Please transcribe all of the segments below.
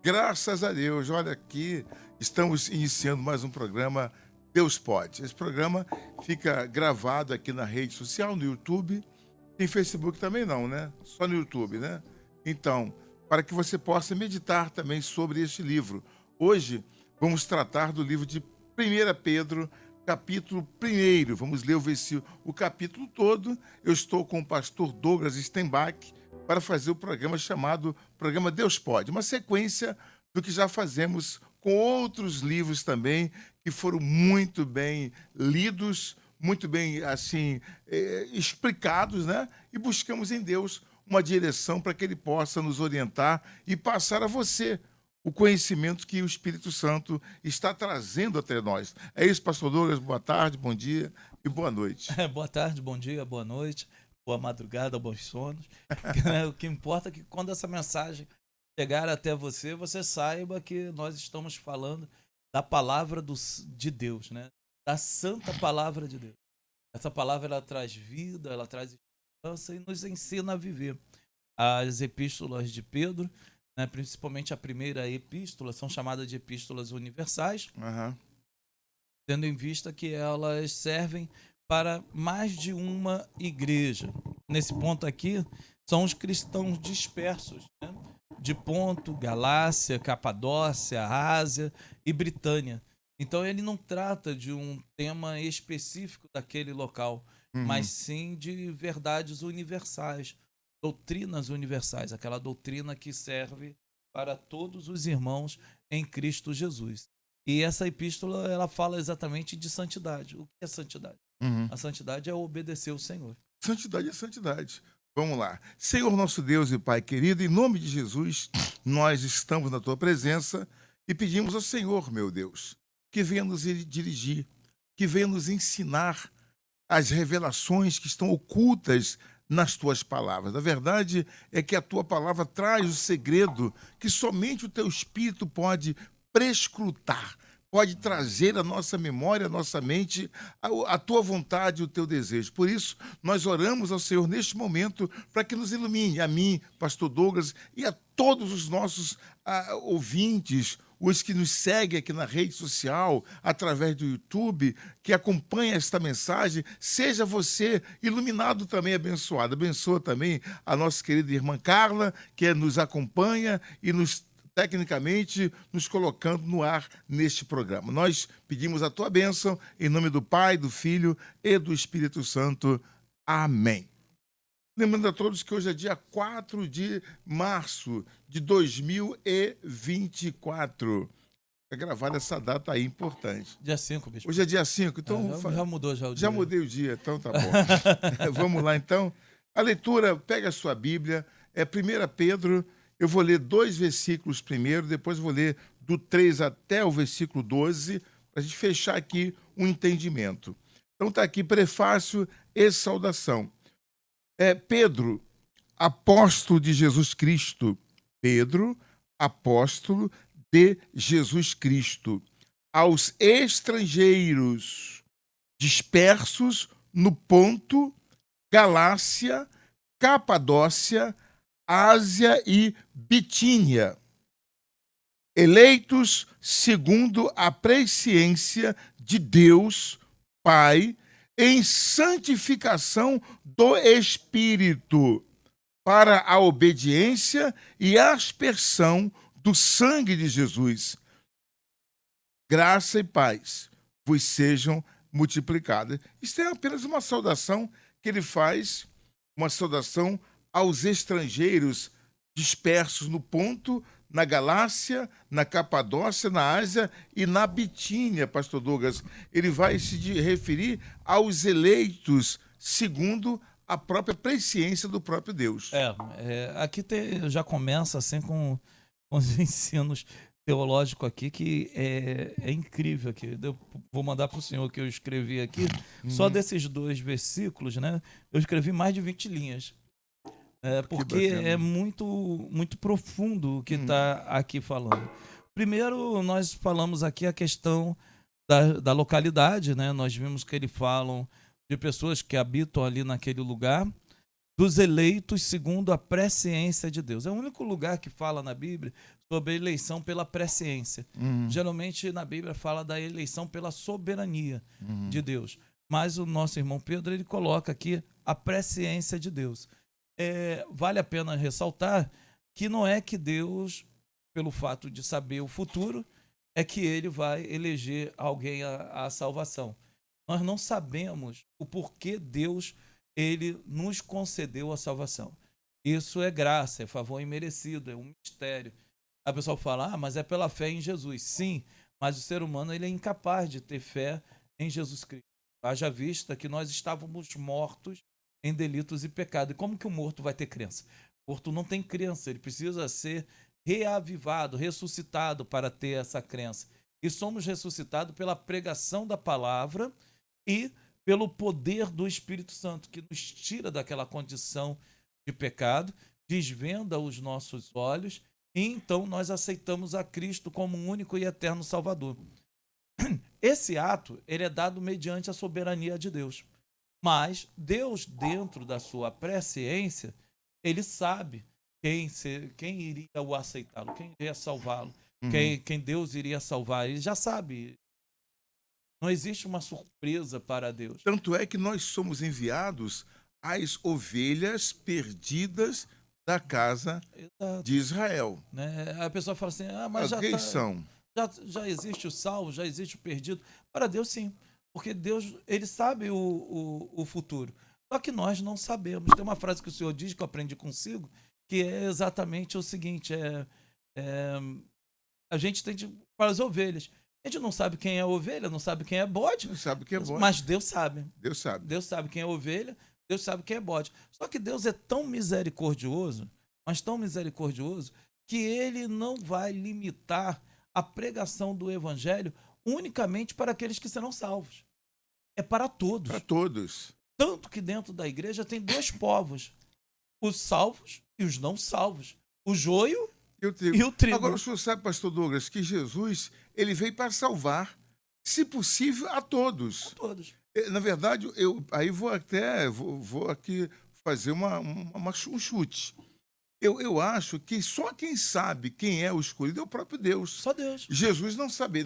Graças a Deus, olha aqui, estamos iniciando mais um programa Deus Pode. Esse programa fica gravado aqui na rede social, no YouTube. Tem Facebook também não, né? Só no YouTube, né? Então, para que você possa meditar também sobre este livro. Hoje vamos tratar do livro de 1 Pedro, capítulo 1. Vamos ler o capítulo todo. Eu estou com o pastor Douglas Stenbach para fazer o programa chamado Programa Deus Pode, uma sequência do que já fazemos com outros livros também, que foram muito bem lidos, muito bem assim explicados, né? E buscamos em Deus uma direção para que Ele possa nos orientar e passar a você o conhecimento que o Espírito Santo está trazendo até nós. É isso, pastor Douglas, boa tarde, bom dia e boa noite. Boa tarde, bom dia, boa noite, boa madrugada, bons sonos. O que importa é que quando essa mensagem chegar até você, você saiba que nós estamos falando da palavra de Deus, né? Da santa palavra de Deus. Essa palavra ela traz vida, ela traz esperança e nos ensina a viver. As epístolas de Pedro, né, principalmente a primeira epístola, são chamadas de epístolas universais, tendo em vista que elas servem para mais de uma igreja. Nesse ponto aqui, são os cristãos dispersos, né? De Ponto, Galácia, Capadócia, Ásia e Britânia. Então ele não trata de um tema específico daquele local, mas sim de verdades universais, doutrinas universais, aquela doutrina que serve para todos os irmãos em Cristo Jesus. E essa epístola, ela fala exatamente de santidade. O que é santidade? A santidade é obedecer ao Senhor. Santidade é santidade. Vamos lá. Senhor nosso Deus e Pai querido, em nome de Jesus, nós estamos na Tua presença e pedimos ao Senhor, meu Deus, que venha nos dirigir, que venha nos ensinar as revelações que estão ocultas nas Tuas palavras. A verdade é que a Tua palavra traz o segredo que somente o Teu Espírito pode prescrutar, pode trazer à nossa memória, à nossa mente, a Tua vontade e o Teu desejo. Por isso, nós oramos ao Senhor neste momento para que nos ilumine, a mim, pastor Douglas, e a todos os nossos ouvintes, os que nos seguem aqui na rede social, através do YouTube, que acompanha esta mensagem, seja você iluminado também, abençoado. Abençoa também a nossa querida irmã Carla, que nos acompanha e tecnicamente, nos colocando no ar neste programa. Nós pedimos a Tua bênção, em nome do Pai, do Filho e do Espírito Santo. Amém. Lembrando a todos que hoje é dia 4 de março de 2024. É gravada essa data aí importante. Dia 5, bispo. Hoje é dia 5, então... Já mudou já o dia. Já mudei o dia, então tá bom. Vamos lá, então. A leitura, pega a sua Bíblia, é 1 Pedro. Eu vou ler 2 versículos primeiro, depois vou ler do 3 até o versículo 12, para a gente fechar aqui um entendimento. Então está aqui prefácio e saudação. Pedro, apóstolo de Jesus Cristo. Pedro, apóstolo de Jesus Cristo. Aos estrangeiros dispersos no Ponto, Galácia, Capadócia, Ásia e Bitínia, eleitos segundo a presciência de Deus Pai, em santificação do Espírito, para a obediência e aspersão do sangue de Jesus. Graça e paz vos sejam multiplicadas. Isso é apenas uma saudação que ele faz, uma saudação aos estrangeiros dispersos no Ponto, na Galácia, na Capadócia, na Ásia e na Bitínia, pastor Douglas. Ele vai se referir aos eleitos segundo a própria presciência do próprio Deus. Aqui já começa assim com os ensinos teológicos aqui, que é incrível aqui. Eu vou mandar para o senhor que eu escrevi aqui. Só desses 2 versículos, né? Eu escrevi mais de 20 linhas. Porque é muito, muito profundo o que está aqui falando. Primeiro, nós falamos aqui a questão da localidade, né? Nós vimos que eles falam de pessoas que habitam ali naquele lugar. dos eleitos segundo a presciência de Deus. É o único lugar que fala na Bíblia sobre a eleição pela presciência. Geralmente na Bíblia fala da eleição pela soberania de Deus. Mas o nosso irmão Pedro, ele coloca aqui a presciência de Deus. Vale a pena ressaltar que não é que Deus, pelo fato de saber o futuro, é que ele vai eleger alguém à salvação. Nós não sabemos o porquê Deus ele nos concedeu a salvação. Isso é graça, é favor imerecido, é um mistério. A pessoa fala, mas é pela fé em Jesus. Sim, mas o ser humano ele é incapaz de ter fé em Jesus Cristo. Haja vista que nós estávamos mortos em delitos e pecado. E como que o morto vai ter crença? O morto não tem crença, ele precisa ser reavivado, ressuscitado para ter essa crença. E somos ressuscitados pela pregação da palavra e pelo poder do Espírito Santo, que nos tira daquela condição de pecado, desvenda os nossos olhos, e então nós aceitamos a Cristo como um único e eterno Salvador. Esse ato ele é dado mediante a soberania de Deus. Mas Deus, dentro da sua presciência, ele sabe quem iria o aceitá-lo, quem iria salvá-lo, quem Deus iria salvar. Ele já sabe. Não existe uma surpresa para Deus. Tanto é que nós somos enviados às ovelhas perdidas da casa de Israel. Né? A pessoa fala assim, mas quem são? Já existe o salvo, já existe o perdido. Para Deus, sim. Porque Deus, ele sabe o futuro. Só que nós não sabemos. Tem uma frase que o Senhor diz, que eu aprendi consigo, que é exatamente o seguinte, a gente tem para as ovelhas. A gente não sabe quem é ovelha, não sabe quem é bode. Não sabe quem é bode. Mas Deus sabe. Deus sabe. Deus sabe quem é ovelha, Deus sabe quem é bode. Só que Deus é tão misericordioso, mas tão misericordioso, que ele não vai limitar a pregação do evangelho unicamente para aqueles que serão salvos. É para todos. Para todos. Tanto que dentro da igreja tem dois povos, os salvos e os não salvos. O joio e o trigo. Agora o senhor sabe, pastor Douglas, que Jesus ele veio para salvar, se possível, a todos. A todos. Na verdade, eu aí vou aqui fazer um chute. Eu acho que só quem sabe quem é o escolhido é o próprio Deus. Só Deus. Jesus não sabe.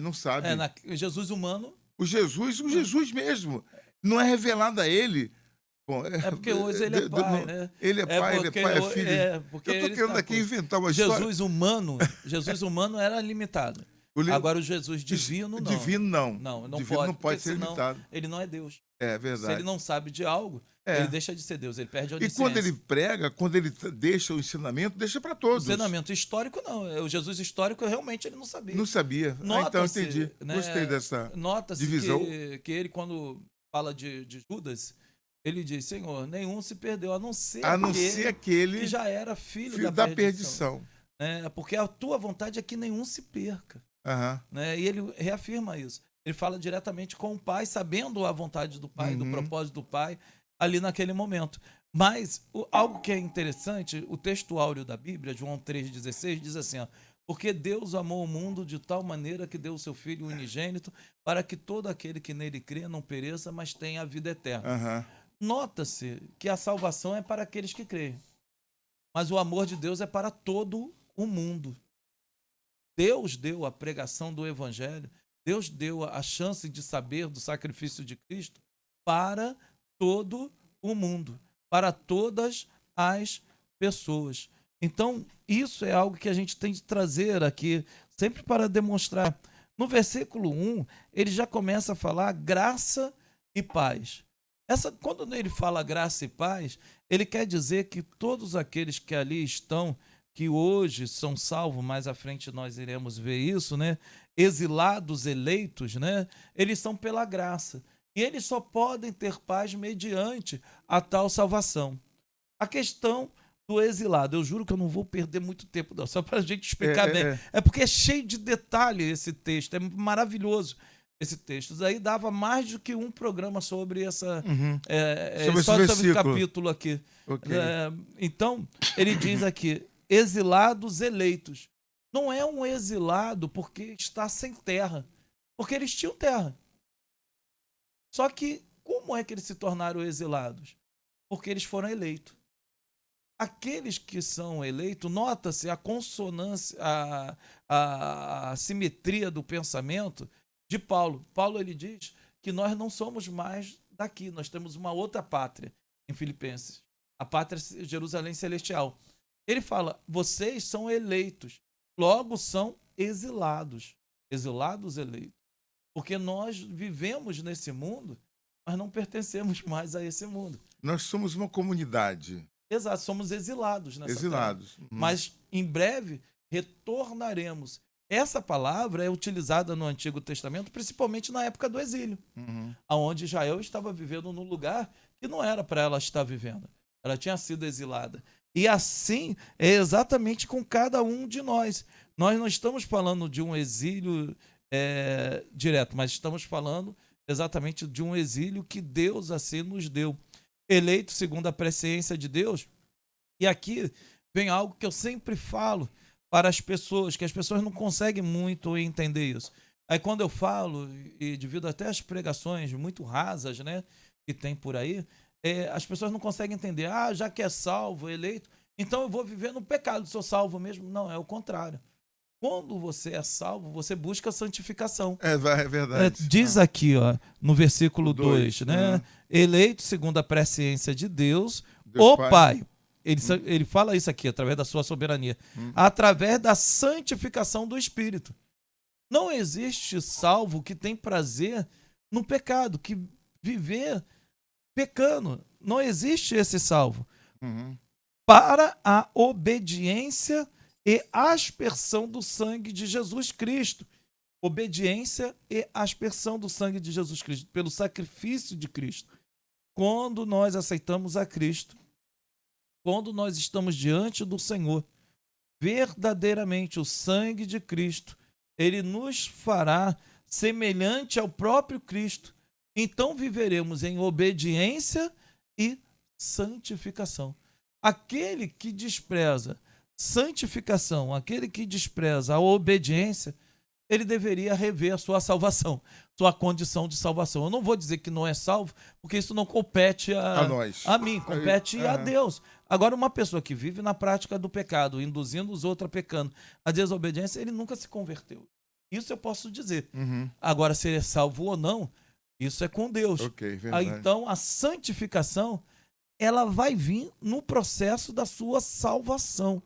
Jesus humano. O Jesus mesmo. Não é revelado a ele. Bom, porque hoje ele é pai, né? Ele é pai, ele é filho. Porque eu estou querendo aqui inventar uma Jesus história. Jesus humano era limitado. Agora o Jesus divino não. Divino não. Não divino não pode ser senão limitado. Ele não é Deus. É verdade. Se ele não sabe de algo, ele deixa de ser Deus, ele perde a onisciência. E quando ele prega, quando ele deixa o ensinamento, deixa para todos. O ensinamento histórico não. O Jesus histórico realmente ele não sabia. Não sabia. Então entendi. Né, Gostei dessa nota-se divisão. Que ele, quando fala de Judas, ele diz, Senhor, nenhum se perdeu, a não ser aquele que já era filho da perdição. Porque a tua vontade é que nenhum se perca. Né? E ele reafirma isso. Ele fala diretamente com o Pai, sabendo a vontade do Pai, do propósito do Pai, ali naquele momento. Mas algo que é interessante, o texto áureo da Bíblia, João 3,16, diz assim, porque Deus amou o mundo de tal maneira que deu o seu Filho unigênito para que todo aquele que nele crê não pereça, mas tenha a vida eterna. Nota-se que a salvação é para aqueles que creem, mas o amor de Deus é para todo o mundo. Deus deu a pregação do Evangelho, Deus deu a chance de saber do sacrifício de Cristo para todo o mundo, para todas as pessoas. Então, isso é algo que a gente tem de trazer aqui, sempre para demonstrar. No versículo 1, ele já começa a falar graça e paz. Quando ele fala graça e paz, ele quer dizer que todos aqueles que ali estão, que hoje são salvos, mais à frente nós iremos ver isso, né? Exilados, eleitos, né? Eles são pela graça. E eles só podem ter paz mediante a tal salvação. A questão do exilado, eu juro que eu não vou perder muito tempo, não, só para a gente explicar bem. É porque é cheio de detalhe esse texto, é maravilhoso esse texto. Isso aí dava mais do que um programa sobre sobre esse capítulo aqui. Okay. Então, ele diz aqui, exilados eleitos. Não é um exilado porque está sem terra, porque eles tinham terra. Só que como é que eles se tornaram exilados? Porque eles foram eleitos. aqueles que são eleitos, nota-se a consonância, a simetria do pensamento de Paulo. Paulo, ele diz que nós não somos mais daqui, nós temos uma outra pátria em Filipenses, a pátria Jerusalém Celestial. Ele fala, vocês são eleitos, logo são exilados eleitos. Porque nós vivemos nesse mundo, mas não pertencemos mais a esse mundo. Nós somos uma comunidade. Exato, somos exilados nessa Exilados. terra. Mas em breve retornaremos. Essa palavra é utilizada no Antigo Testamento, principalmente na época do exílio, onde Israel estava vivendo num lugar que não era para ela estar vivendo. Ela tinha sido exilada. E assim é exatamente com cada um de nós. Nós não estamos falando de um exílio direto, mas estamos falando exatamente de um exílio que Deus assim nos deu. Eleito segundo a presciência de Deus. E aqui vem algo que eu sempre falo para as pessoas, que as pessoas não conseguem muito entender isso. Aí quando eu falo, e devido até às pregações muito rasas, né, que tem por aí, as pessoas não conseguem entender. Já que é salvo, eleito, então eu vou viver no pecado, sou salvo mesmo. Não, é o contrário. Quando você é salvo, você busca a santificação. É verdade. Diz aqui, no versículo 2, né? Eleito segundo a presciência de Deus, o Pai. Ele fala isso aqui, através da sua soberania. Através da santificação do Espírito. Não existe salvo que tem prazer no pecado, que viver pecando. Não existe esse salvo. Para a obediência e aspersão do sangue de Jesus Cristo. Obediência e aspersão do sangue de Jesus Cristo, pelo sacrifício de Cristo. Quando nós aceitamos a Cristo, quando nós estamos diante do Senhor, verdadeiramente o sangue de Cristo, ele nos fará semelhante ao próprio Cristo. Então viveremos em obediência e santificação. Aquele que despreza santificação, aquele que despreza a obediência, ele deveria rever a sua salvação, sua condição de salvação. Eu não vou dizer que não é salvo, porque isso não compete a nós. A mim, compete a Deus. Agora, uma pessoa que vive na prática do pecado, induzindo os outros a pecando, a desobediência, ele nunca se converteu. Isso eu posso dizer. Agora, se ele é salvo ou não, isso é com Deus. Então, a santificação, ela vai vir no processo da sua salvação.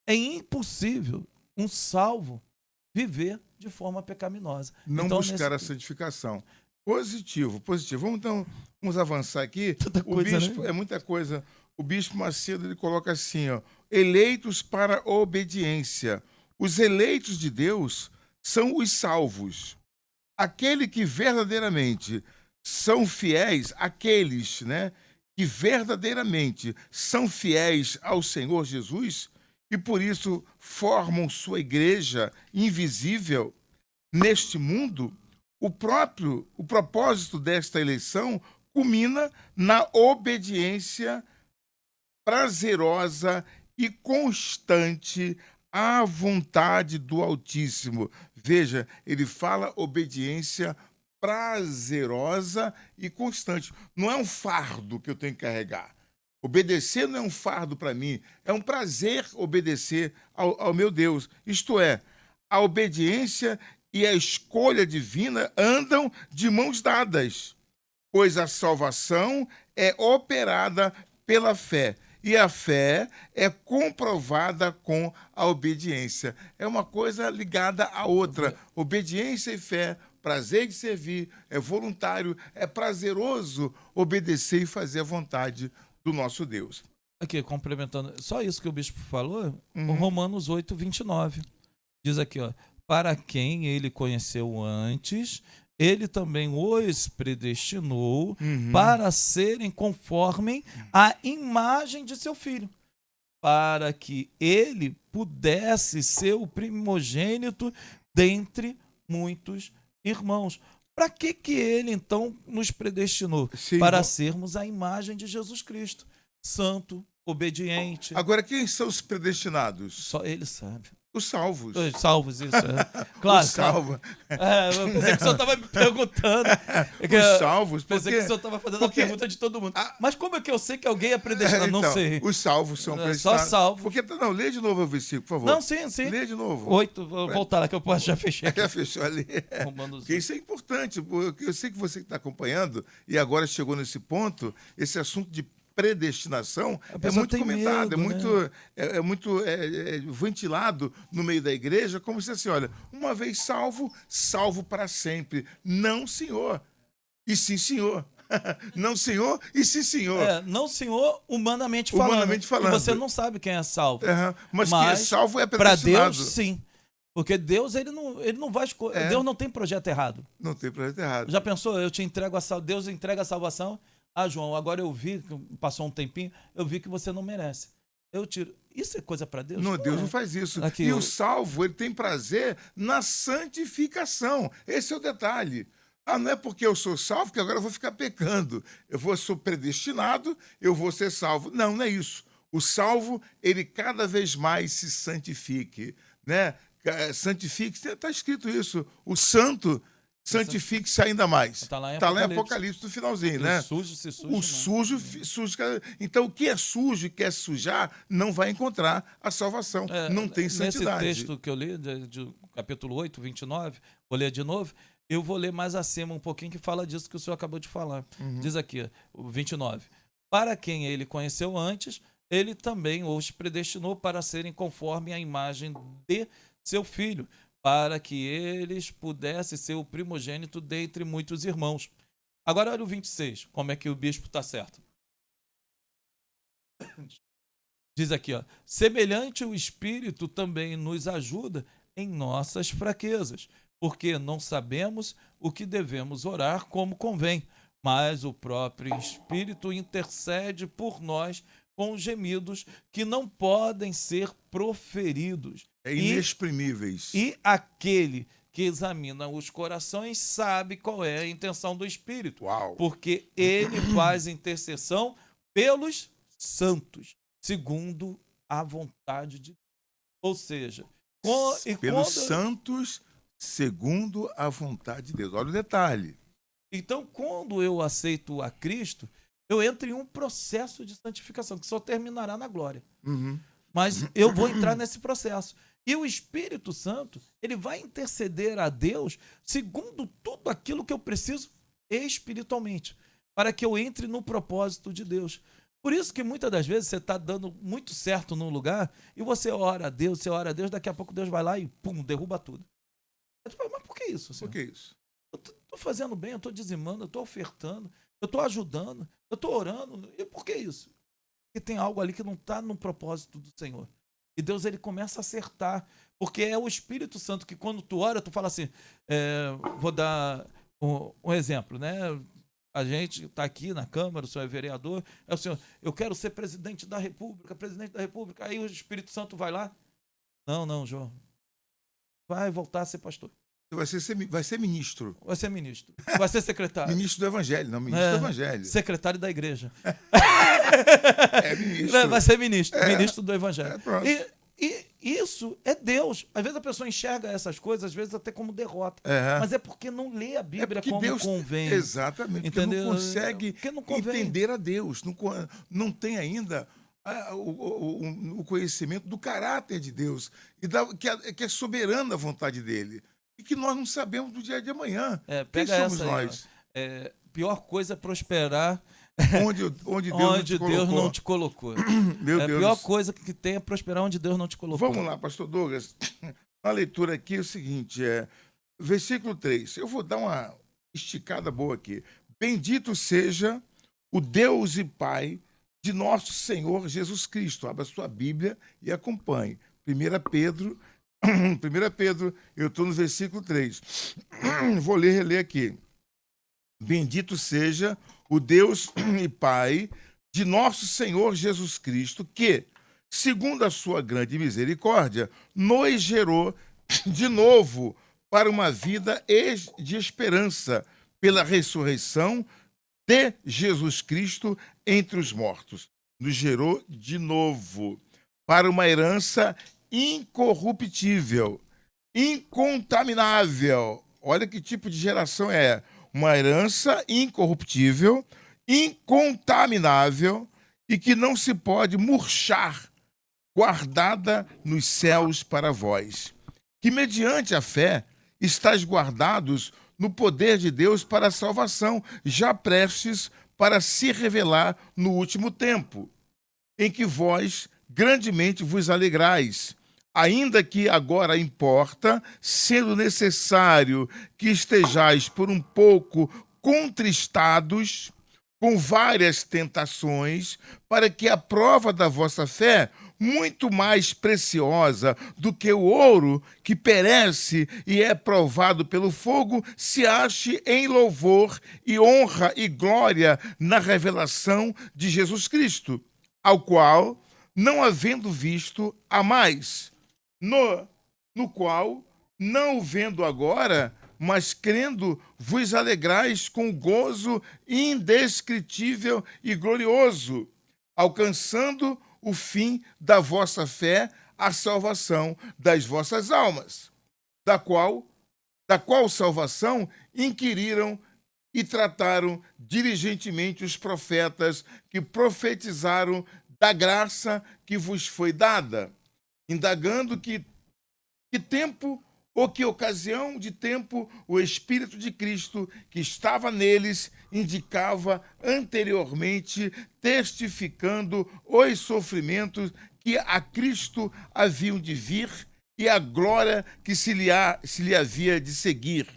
É impossível um salvo viver de forma pecaminosa. Não então, buscar a santificação. Positivo. Vamos avançar aqui. O bispo, né? É muita coisa. O bispo Macedo, ele coloca assim, eleitos para a obediência. Os eleitos de Deus são os salvos. Aquele que verdadeiramente são fiéis, aqueles, né, que verdadeiramente são fiéis ao Senhor Jesus, e por isso formam sua igreja invisível neste mundo, o propósito desta eleição culmina na obediência prazerosa e constante à vontade do Altíssimo. Veja, ele fala obediência prazerosa e constante. Não é um fardo que eu tenho que carregar. Obedecer não é um fardo para mim, é um prazer obedecer ao meu Deus. Isto é, a obediência e a escolha divina andam de mãos dadas, pois a salvação é operada pela fé e a fé é comprovada com a obediência. É uma coisa ligada à outra. Obediência e fé, prazer de servir, é voluntário, é prazeroso obedecer e fazer a vontade do nosso Deus. Aqui, complementando, só isso que o bispo falou, Romanos 8, 29. Diz aqui, para quem ele conheceu antes, ele também os predestinou para serem conforme a imagem de seu filho, para que ele pudesse ser o primogênito dentre muitos irmãos. Para que ele, então, nos predestinou? Sim, para sermos a imagem de Jesus Cristo. Santo, obediente. Agora, quem são os predestinados? Só ele sabe. Os salvos. Os salvos, isso. É. Claro, Os salvos. Eu pensei que o senhor estava me perguntando. Os salvos. Pensei que o senhor estava fazendo a pergunta de todo mundo. Mas como é que eu sei que alguém é predestinado? Não Então, sei. os salvos são Só predestinados. salvos. Porque, não, lê de novo o versículo, por favor. Não, sim. Lê de novo. 8, vou voltar lá que eu já fechei aqui. Já fechou ali. Romanos Porque isso é importante, porque eu sei que você que está acompanhando e agora chegou nesse ponto, esse assunto de predestinação é pessoa muito tem comentado, medo, é muito ventilado no meio da igreja, como se assim, olha, uma vez salvo, salvo para sempre. Não, senhor. E sim, senhor. Não, senhor, e sim, senhor. Não, senhor, humanamente falando. Humanamente falando. E você não sabe quem é salvo. Mas quem é salvo é para predestinado. Deus, sim. Porque Deus, ele não vai escolher. Deus não tem projeto errado. Não tem projeto errado. Já pensou? Eu te entrego Deus entrega a salvação. Ah, João, agora eu vi, passou um tempinho, eu vi que você não merece. Eu tiro. Isso é coisa para Deus? Não, Deus não faz isso. Aqui, e o salvo, ele tem prazer na santificação. Esse é o detalhe. Não é porque eu sou salvo que agora eu vou ficar pecando. Sou predestinado, eu vou ser salvo. Não é isso. O salvo, ele cada vez mais se santifique, né? Santifique, está escrito isso. O santo santifique-se ainda mais. Está lá em Apocalipse no finalzinho, né? O sujo se suja. O sujo suja. Então, o que é sujo e quer sujar, não vai encontrar a salvação. Não tem santidade. Nesse texto que eu li, de capítulo 8, 29, vou ler de novo, eu vou ler mais acima um pouquinho que fala disso que o senhor acabou de falar. Diz aqui, o 29. Para quem ele conheceu antes, ele também os predestinou para serem conforme a imagem de seu filho, para que eles pudessem ser o primogênito dentre muitos irmãos. Agora olha o 26, como é que o bispo está certo. Diz aqui, ó, semelhante o Espírito também nos ajuda em nossas fraquezas, porque não sabemos o que devemos orar como convém, mas o próprio Espírito intercede por nós com gemidos que não podem ser proferidos. Inexprimíveis. E aquele que examina os corações sabe qual é a intenção do Espírito. Uau. Porque ele faz intercessão pelos santos, segundo a vontade de Deus. Ou seja, pelos santos, segundo a vontade de Deus. Olha o detalhe. Então, quando eu aceito a Cristo, eu entro em um processo de santificação, que só terminará na glória. Mas eu vou entrar nesse processo. E o Espírito Santo, ele vai interceder a Deus segundo tudo aquilo que eu preciso espiritualmente, para que eu entre no propósito de Deus. Por isso que muitas das vezes você está dando muito certo num lugar e você ora a Deus, daqui a pouco Deus vai lá e pum, derruba tudo. Mas por que isso, Senhor? Por que isso? Eu estou fazendo bem, eu estou dizimando, eu estou ofertando, eu estou ajudando, eu estou orando. E por que isso? Porque tem algo ali que não está no propósito do Senhor. E Deus, ele começa a acertar. Porque é o Espírito Santo que quando tu ora, tu fala assim, vou dar um exemplo, né? A gente está aqui na Câmara, o senhor é vereador, o senhor, eu quero ser presidente da República. Aí o Espírito Santo vai lá. Não, João. Vai voltar a ser pastor. Vai ser ministro. Vai ser ministro. Vai ser secretário. Ministro do Evangelho, não, ministro do Evangelho. Secretário da igreja. Ministro. Vai ser ministro. Ministro do Evangelho. Pronto. E isso é Deus. Às vezes a pessoa enxerga essas coisas, às vezes até como derrota. Mas é porque não lê a Bíblia como Deus, convém. Exatamente. Entendeu? Porque não consegue entender a Deus. Não tem ainda o conhecimento do caráter de Deus, que é soberana a vontade dele. E que nós não sabemos do dia de amanhã. Quem somos nós? Pior coisa é prosperar onde Deus não te colocou. Meu Deus. A pior coisa que tem é prosperar onde Deus não te colocou. Vamos lá, pastor Douglas. A leitura aqui é o seguinte, versículo 3. Eu vou dar uma esticada boa aqui. Bendito seja o Deus e Pai de nosso Senhor Jesus Cristo. Abra sua Bíblia e acompanhe. 1 Pedro, eu estou no versículo 3. Vou reler aqui. Bendito seja o Deus e Pai de nosso Senhor Jesus Cristo, que, segundo a sua grande misericórdia, nos gerou de novo para uma vida de esperança pela ressurreição de Jesus Cristo entre os mortos. Nos gerou de novo para uma herança incorruptível, incontaminável. Olha que tipo de geração é. Uma herança incorruptível, incontaminável e que não se pode murchar, guardada nos céus para vós, que mediante a fé estáis guardados no poder de Deus para a salvação, já prestes para se revelar no último tempo, em que vós grandemente vos alegrais, ainda que agora importa, sendo necessário que estejais por um pouco contristados com várias tentações, para que a prova da vossa fé, muito mais preciosa do que o ouro que perece e é provado pelo fogo, se ache em louvor e honra e glória na revelação de Jesus Cristo, ao qual, não havendo visto, amais, no qual, não o vendo agora, mas crendo, vos alegrais com gozo indescritível e glorioso, alcançando o fim da vossa fé, a salvação das vossas almas, da qual salvação inquiriram e trataram diligentemente os profetas que profetizaram da graça que vos foi dada, indagando que tempo ou que ocasião de tempo o Espírito de Cristo que estava neles indicava anteriormente, testificando os sofrimentos que a Cristo haviam de vir e a glória que se lhe havia de seguir.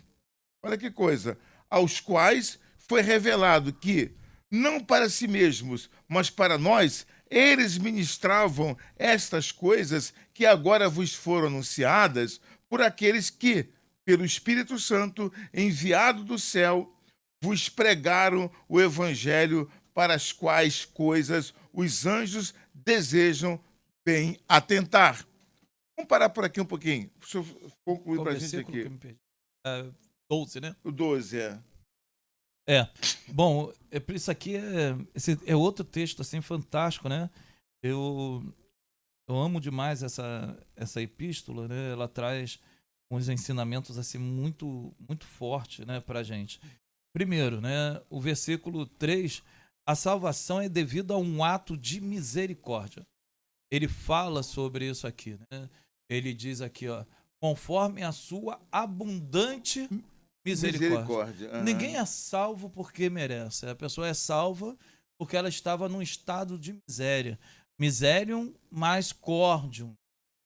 Olha que coisa! Aos quais foi revelado que, não para si mesmos, mas para nós, eles ministravam estas coisas que agora vos foram anunciadas por aqueles que, pelo Espírito Santo, enviado do céu, vos pregaram o Evangelho, para as quais coisas os anjos desejam bem atentar. Vamos parar por aqui um pouquinho. Deixa eu concluir para a gente aqui. Que me perdi? 12, né? O 12, Bom, isso aqui esse é outro texto assim fantástico, né? Eu amo demais essa epístola, né? Ela traz uns ensinamentos assim muito muito fortes, né, pra gente. Primeiro, né, o versículo 3, a salvação é devido a um ato de misericórdia. Ele fala sobre isso aqui, né? Ele diz aqui, ó, conforme a sua abundante misericórdia. Uhum. Ninguém é salvo porque merece. A pessoa é salva porque ela estava num estado de miséria. Miserium mais cordium,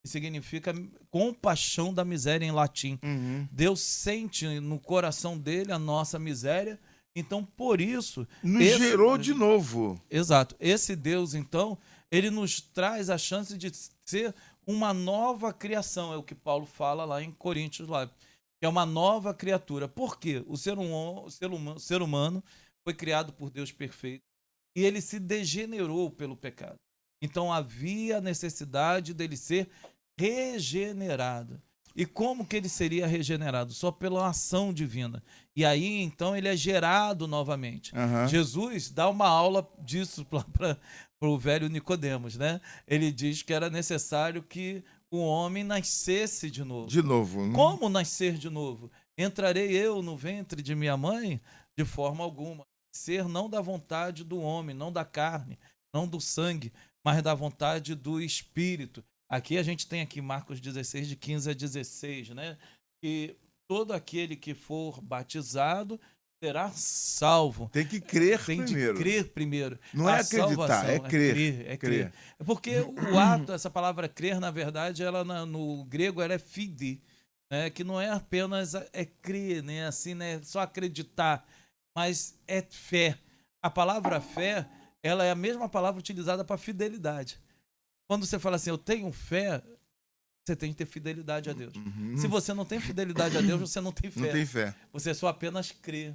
que significa compaixão da miséria em latim. Uhum. Deus sente no coração dele a nossa miséria, então por isso... Nos gerou de novo. Exato. Esse Deus, então, ele nos traz a chance de ser uma nova criação, é o que Paulo fala lá em Coríntios, lá, que é uma nova criatura. Por quê? O ser humano foi criado por Deus perfeito e ele se degenerou pelo pecado. Então havia necessidade dele ser regenerado. E como que ele seria regenerado? Só pela ação divina. E aí, então, ele é gerado novamente. Uhum. Jesus dá uma aula disso para o velho Nicodemos, né? Ele diz que era necessário que o homem nascesse de novo. De novo. Né? Como nascer de novo? Entrarei eu no ventre de minha mãe? De forma alguma. Ser não da vontade do homem, não da carne, não do sangue, mas da vontade do Espírito. Aqui a gente tem aqui Marcos 16, de 15 a 16, né? Que todo aquele que for batizado será salvo. Tem que crer primeiro. Tem de crer primeiro. Não é acreditar, é crer. É crer. É porque o ato, essa palavra crer, na verdade, ela no grego ela é fide, né? Que não é apenas crer, né? Assim, né? Só acreditar, mas é fé. A palavra fé, ela é a mesma palavra utilizada para fidelidade. Quando você fala assim, eu tenho fé, você tem que ter fidelidade a Deus. Uhum. Se você não tem fidelidade a Deus, você não tem fé. Não tem fé. Você só apenas crê.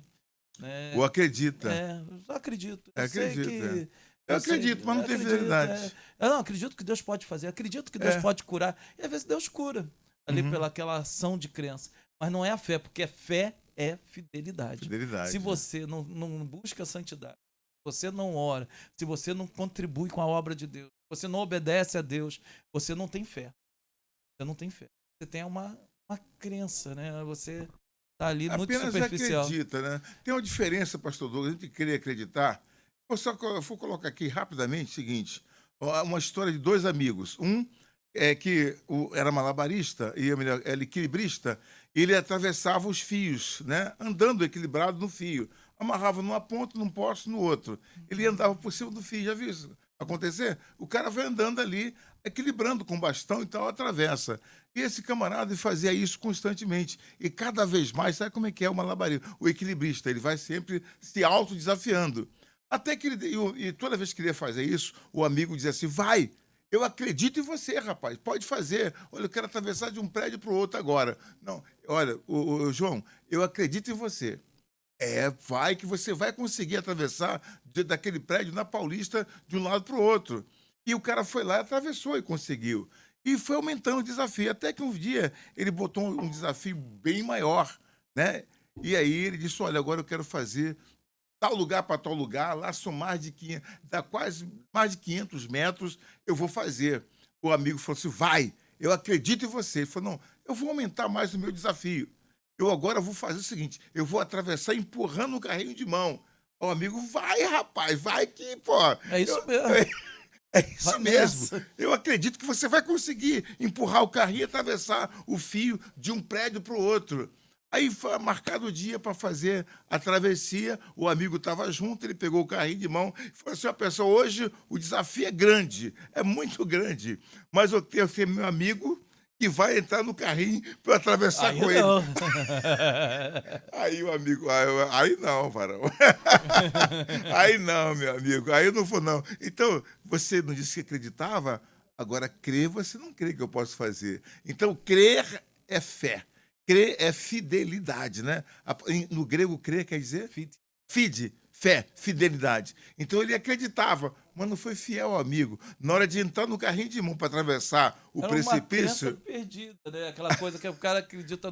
Né? Ou acredita. Eu só acredito. Eu acredito, mas não tem fidelidade. Eu não acredito que Deus pode fazer. Acredito que Deus pode curar. E às vezes Deus cura ali pelaquela ação de crença. Mas não é a fé, porque a fé é fidelidade. Se você não busca a santidade, se você não ora, se você não contribui com a obra de Deus, se você não obedece a Deus, você não tem fé. Você não tem fé. Você tem uma crença, né? Você tá ali muito Apenas superficial. acredita, né? Tem uma diferença, pastor Douglas, entre crer e acreditar. Eu vou colocar aqui rapidamente o seguinte: uma história de dois amigos. Um é que era malabarista e era equilibrista, e ele atravessava os fios, né? Andando equilibrado no fio. Amarrava numa ponta, num poste, no outro. Ele andava por cima do fio, já viu isso acontecer? O cara vai andando ali, equilibrando com o bastão, então atravessa. E esse camarada fazia isso constantemente. E cada vez mais, sabe como é que é o malabarista? O equilibrista, ele vai sempre se autodesafiando. Até que e toda vez que ele ia fazer isso, o amigo dizia assim: vai, eu acredito em você, rapaz, pode fazer. Olha, eu quero atravessar de um prédio para o outro agora. Não, olha, João, eu acredito em você. Vai que você vai conseguir atravessar daquele prédio na Paulista de um lado para o outro. E o cara foi lá, atravessou e conseguiu. E foi aumentando o desafio, até que um dia ele botou um desafio bem maior, né? E aí ele disse: olha, agora eu quero fazer tal lugar para tal lugar, lá são dá quase mais de 500 metros, eu vou fazer. O amigo falou assim: vai, eu acredito em você. Ele falou: não, eu vou aumentar mais o meu desafio. Eu agora vou fazer o seguinte: eu vou atravessar empurrando o carrinho de mão. O amigo: vai, rapaz, vai que, pô. É isso mesmo. É isso Vai mesmo. nessa. Eu acredito que você vai conseguir empurrar o carrinho e atravessar o fio de um prédio para o outro. Aí foi marcado o dia para fazer a travessia, o amigo estava junto, ele pegou o carrinho de mão e falou assim: pessoal, hoje o desafio é grande, é muito grande, mas eu tenho meu amigo que vai entrar no carrinho para eu atravessar Aí com não. ele. Aí o amigo, aí não, varão. Aí não, meu amigo, aí eu não vou não. Então, você não disse que acreditava, agora crer você não crê que eu posso fazer. Então, crer é fé. Crer é fidelidade, né? No grego, crer quer dizer? Fide, fé, fidelidade. Então ele acreditava, mas não foi fiel ao amigo. Na hora de entrar no carrinho de mão para atravessar o Era uma crença precipício, perdida, né? Aquela coisa que o cara acredita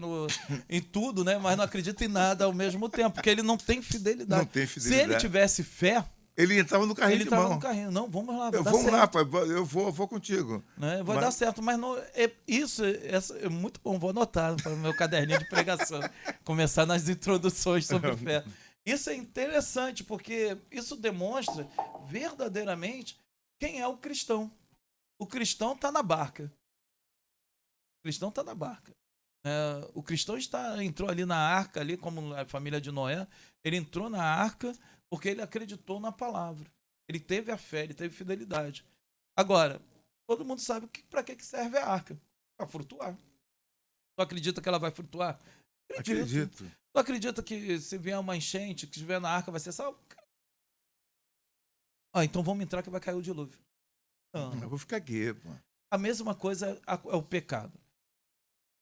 em tudo, né? Mas não acredita em nada ao mesmo tempo, porque ele não tem fidelidade. Não tem Se fidelidade. ele tivesse fé, ele entrava no carrinho ele de estava mão. no carrinho. Não, vamos lá, vai dar Vamos certo. lá, pai, eu vou contigo. Né? Vai dar certo, mas não, essa é muito bom, vou anotar para o meu caderninho de pregação, começar nas introduções sobre fé. Isso é interessante, porque isso demonstra verdadeiramente quem é o cristão. O cristão está na barca. O cristão está na barca. O cristão entrou ali na arca, ali como a família de Noé, ele entrou na arca porque ele acreditou na palavra. Ele teve a fé, ele teve fidelidade. Agora, todo mundo sabe para que serve a arca. Para flutuar. Tu acredita que ela vai flutuar? Acredito. Tu acredita que se vier uma enchente, que estiver na arca, vai ser salvo? Então vamos entrar que vai cair o dilúvio. Não. Eu vou ficar aqui, pô. A mesma coisa é o pecado.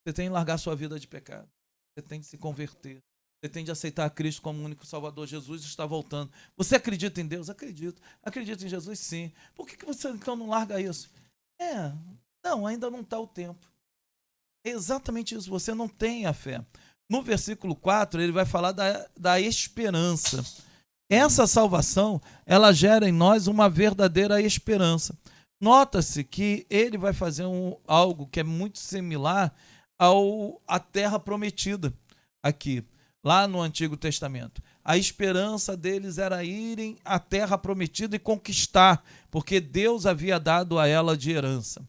Você tem que largar sua vida de pecado. Você tem que se converter. Você tem de aceitar a Cristo como único Salvador. Jesus está voltando. Você acredita em Deus? Acredito. Acredita em Jesus? Sim. Por que você então não larga isso? Não, ainda não está o tempo. É exatamente isso. Você não tem a fé. No versículo 4, ele vai falar da esperança. Essa salvação, ela gera em nós uma verdadeira esperança. Nota-se que ele vai fazer algo que é muito similar à terra prometida aqui, lá no Antigo Testamento. A esperança deles era irem à terra prometida e conquistar, porque Deus havia dado a ela de herança.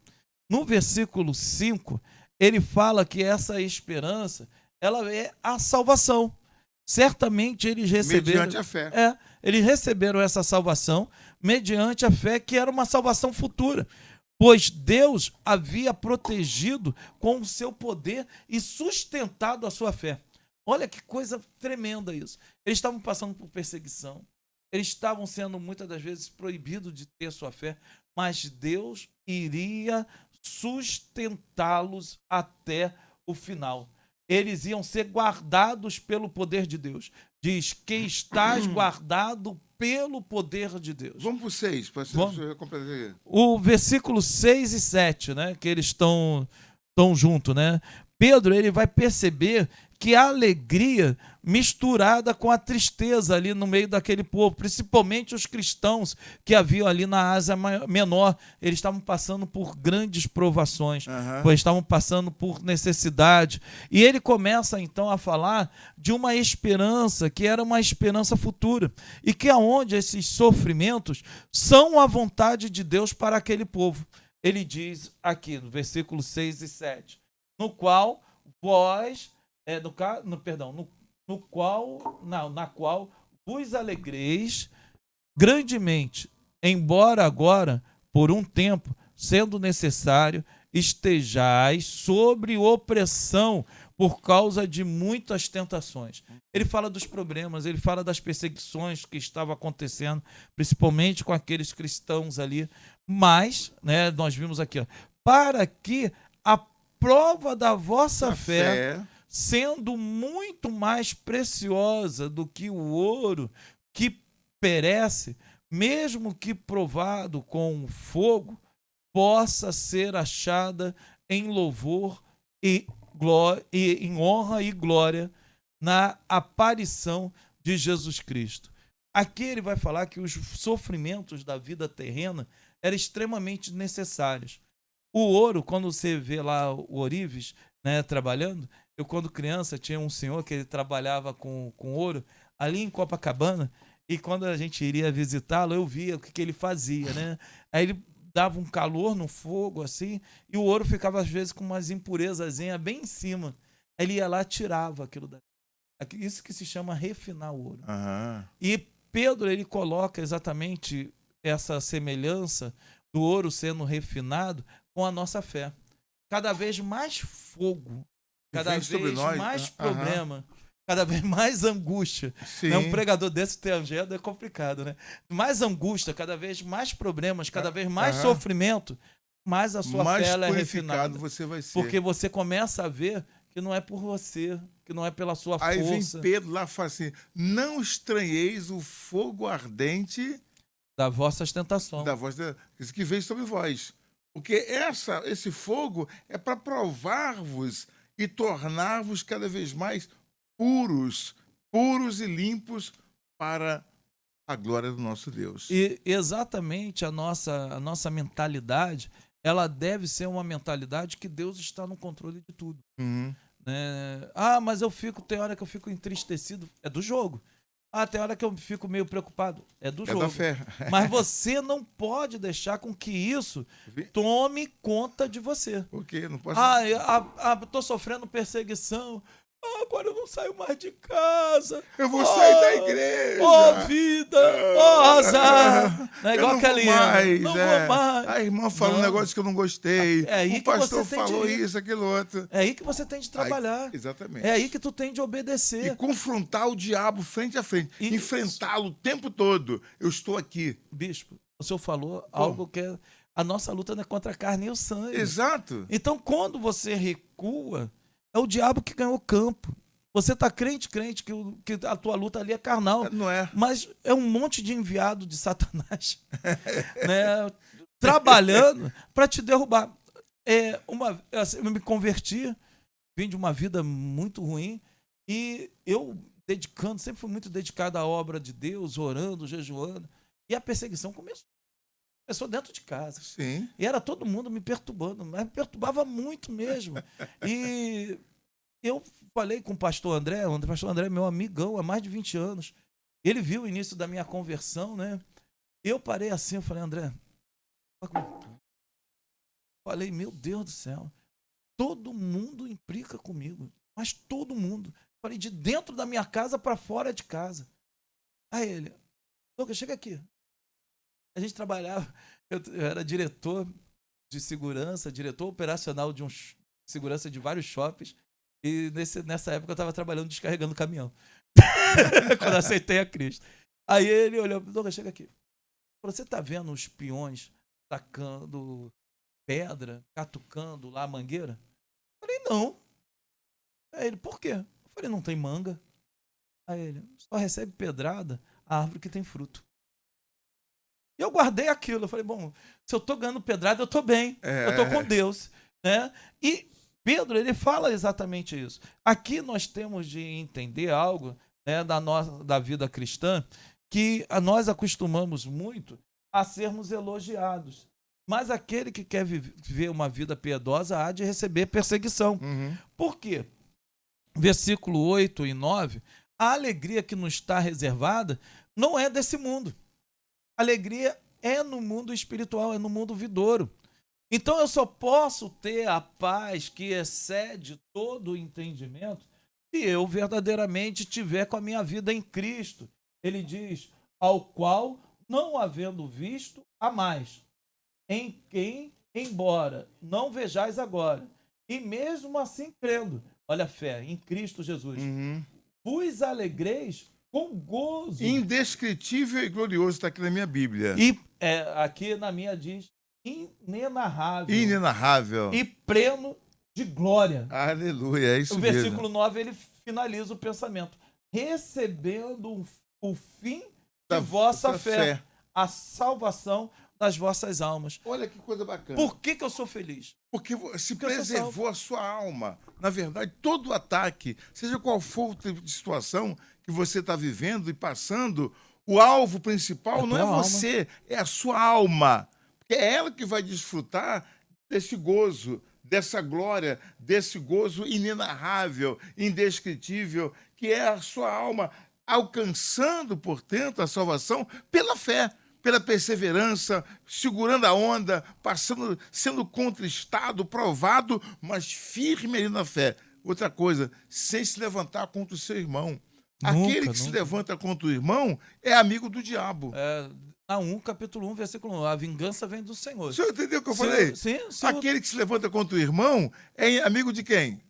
No versículo 5, ele fala que essa esperança, ela é a salvação. Certamente eles receberam... Mediante a fé. Eles receberam essa salvação mediante a fé, que era uma salvação futura, pois Deus havia protegido com o seu poder e sustentado a sua fé. Olha que coisa tremenda isso. Eles estavam passando por perseguição, eles estavam sendo muitas das vezes proibidos de ter sua fé, mas Deus iria sustentá-los até o final. Eles iam ser guardados pelo poder de Deus. Diz que estás guardado pelo poder de Deus. Vamos para o 6, para você completar. O versículo 6 e 7, né, que eles estão juntos, né? Pedro ele vai perceber que a alegria misturada com a tristeza ali no meio daquele povo, principalmente os cristãos que haviam ali na Ásia Menor, eles estavam passando por grandes provações, pois estavam passando por necessidade. E ele começa então a falar de uma esperança que era uma esperança futura, e que aonde esses sofrimentos são a vontade de Deus para aquele povo. Ele diz aqui no versículo 6 e 7, no qual vós, na qual vos alegreis grandemente, embora agora, por um tempo, sendo necessário, estejais sobre opressão por causa de muitas tentações. Ele fala dos problemas, ele fala das perseguições que estavam acontecendo, principalmente com aqueles cristãos ali, mas, né, nós vimos aqui, ó, para que a prova da vossa fé, sendo muito mais preciosa do que o ouro que perece, mesmo que provado com fogo, possa ser achada em louvor e em honra e glória na aparição de Jesus Cristo. Aqui ele vai falar que os sofrimentos da vida terrena eram extremamente necessários. O ouro, quando você vê lá o ourives, né, trabalhando, eu quando criança tinha um senhor que ele trabalhava com ouro ali em Copacabana, e quando a gente iria visitá-lo, eu via o que ele fazia, né? Aí ele dava um calor no fogo assim, e o ouro ficava às vezes com umas impurezazinhas bem em cima. Aí ele ia lá e tirava aquilo dali. Isso que se chama refinar o ouro. E Pedro ele coloca exatamente essa semelhança do ouro sendo refinado com a nossa fé. Cada vez mais fogo, cada vez mais problema, cada vez mais angústia. Né? Um pregador desse tangendo é complicado, né? Mais angústia, cada vez mais problemas, cada vez mais sofrimento, mais a sua fé ela é refinada. Você vai ser. Porque você começa a ver que não é por você, que não é pela sua força. Aí vem Pedro lá e fala assim, não estranheis o fogo ardente das vossas tentações. Isso que veio sobre vós. Porque esse fogo é para provar-vos e tornar-vos cada vez mais puros e limpos para a glória do nosso Deus. E exatamente a nossa mentalidade, ela deve ser uma mentalidade que Deus está no controle de tudo. Né? Mas tem hora que eu fico entristecido. É do jogo. Tem hora que eu fico meio preocupado. É do jogo. Da fé. Mas você não pode deixar com que isso tome conta de você. Por quê? Não posso... Tô sofrendo perseguição. Agora eu não saio mais de casa. Eu vou sair da igreja. Vida. Azar. Não é igual aquela não vou mais. A irmã falou um negócio que eu não gostei. O pastor falou isso, aquilo outro. É aí que você tem de trabalhar. Exatamente. É aí que tu tem de obedecer. E confrontar o diabo frente a frente. Enfrentá-lo o tempo todo. Eu estou aqui. Bispo, o senhor falou algo que é... A nossa luta não é contra a carne e o sangue. Exato. Então, quando você recua, é o diabo que ganhou o campo. Você está crente que a tua luta ali é carnal. Não é. Mas é um monte de enviado de Satanás né, trabalhando para te derrubar. Eu me converti, vim de uma vida muito ruim e eu sempre fui muito dedicado à obra de Deus, orando, jejuando. E a perseguição começou dentro de casa. Sim. E era todo mundo me perturbando, mas me perturbava muito mesmo. E eu falei com o pastor André é meu amigão há mais de 20 anos. Ele viu o início da minha conversão, né? Eu parei assim, eu falei, André, falei, meu Deus do céu, todo mundo implica comigo, mas todo mundo. Falei, de dentro da minha casa para fora de casa. Aí ele, Lucas, chega aqui. A gente trabalhava, eu era diretor de segurança, diretor operacional de segurança de vários shoppings, e nessa época eu estava trabalhando descarregando caminhão, quando eu aceitei a Cristo. Aí ele olhou, Douglas, chega aqui. Você está vendo os peões tacando pedra, catucando lá a mangueira? Eu falei, não. Aí ele, por quê? Eu falei, não tem manga. Aí ele, só recebe pedrada a árvore que tem fruto. E eu guardei aquilo. Eu falei, bom, se eu tô ganhando pedrada, eu tô bem. Eu tô com Deus. Né? E Pedro, ele fala exatamente isso. Aqui nós temos de entender algo, né, da vida cristã, que nós acostumamos muito a sermos elogiados. Mas aquele que quer viver uma vida piedosa há de receber perseguição. Uhum. Por quê? Versículo 8 e 9, a alegria que nos está reservada não é desse mundo. A alegria é no mundo espiritual, é no mundo vindouro. Então eu só posso ter a paz que excede todo o entendimento se eu verdadeiramente tiver com a minha vida em Cristo. Ele diz, ao qual, não havendo visto, há mais, em quem, embora não vejais agora, e mesmo assim crendo, olha a fé, em Cristo Jesus, Uhum. vos alegreis com gozo. Indescritível e glorioso, está aqui na minha Bíblia. E aqui na minha diz, inenarrável. Inenarrável. E pleno de glória. Aleluia, é isso O mesmo. versículo 9, ele finaliza o pensamento. Recebendo o fim de Da vossa vossa fé, fé. a salvação das vossas almas. Olha que coisa bacana. Por que eu sou feliz? Porque se Porque eu sou preservou a sua alma. Na verdade, todo ataque, seja qual for o tipo de situação que você está vivendo e passando, o alvo principal não é você, é a sua alma. Porque é ela que vai desfrutar desse gozo, dessa glória, desse gozo inenarrável, indescritível, que é a sua alma, alcançando, portanto, a salvação pela fé, pela perseverança, segurando a onda, passando, sendo contristado, provado, mas firme ali na fé. Outra coisa, sem se levantar contra o seu irmão. Aquele que se levanta contra o irmão é amigo do diabo. Capítulo 1, versículo 1. A vingança vem do Senhor. O senhor entendeu o que eu falei? Sim. Aquele que se levanta contra o irmão é amigo de quem?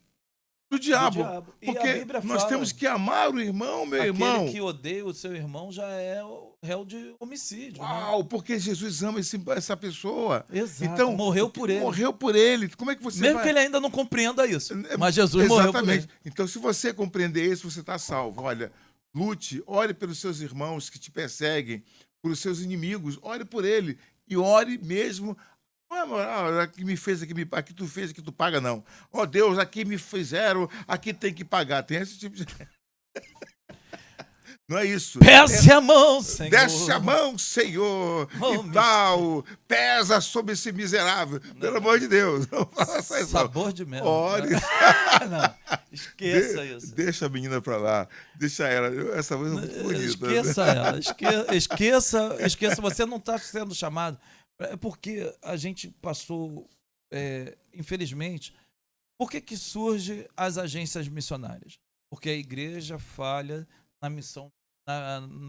Do diabo. Porque nós temos que amar o irmão, meu irmão. Aquele que odeia o seu irmão já é o réu de homicídio. Uau, né? porque Jesus ama essa pessoa. Exato. Então, morreu por ele. Morreu por ele. Como é que você Mesmo vai... que ele ainda não compreenda isso. Mas Jesus morreu por ele. Então, se você compreender isso, você está salvo. Olha, lute, ore pelos seus irmãos que te perseguem, pelos seus inimigos, ore por ele. E ore mesmo... Não é moral, aqui me fez, aqui tu fez, aqui tu paga, não. Ó Deus, aqui me fizeram, aqui tem que pagar. Tem esse tipo de... Não é isso. Desce a mão, Senhor. Desce a mão, Senhor. E tal. Pesa sobre esse miserável. Pelo amor de Deus. Não faça isso. Sabor de mel. Ore. Não, esqueça isso. Deixa a menina pra lá. Deixa ela. Essa voz é muito bonita. Esqueça ela. Esqueça. Você não está sendo chamado. É porque a gente passou, infelizmente, por que surge as agências missionárias? Porque a igreja falha na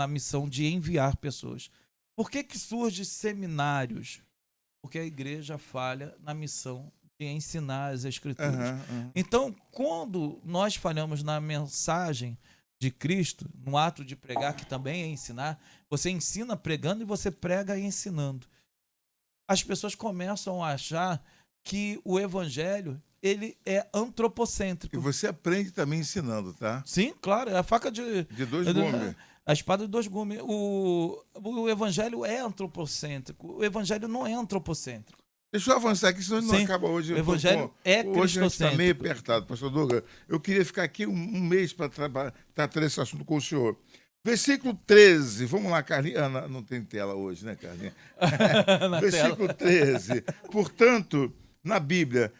missão de enviar pessoas. Por que surge seminários? Porque a igreja falha na missão de ensinar as escrituras. Então, quando nós falhamos na mensagem de Cristo, no ato de pregar, que também é ensinar, você ensina pregando e você prega ensinando. As pessoas começam a achar que o evangelho ele é antropocêntrico. E você aprende também ensinando, tá? Sim, claro, é a faca de dois gumes. A espada de dois gumes. O evangelho é antropocêntrico. O evangelho não é antropocêntrico. Deixa eu avançar aqui, senão não acaba hoje. O evangelho é cristocêntrico. Hoje a gente está meio apertado, pastor Douglas. Eu queria ficar aqui um mês para tratar esse assunto com o senhor. Versículo 13. Vamos lá, Carlinha. Não tem tela hoje, né, Carlinha? Versículo 13. Portanto, na Bíblia,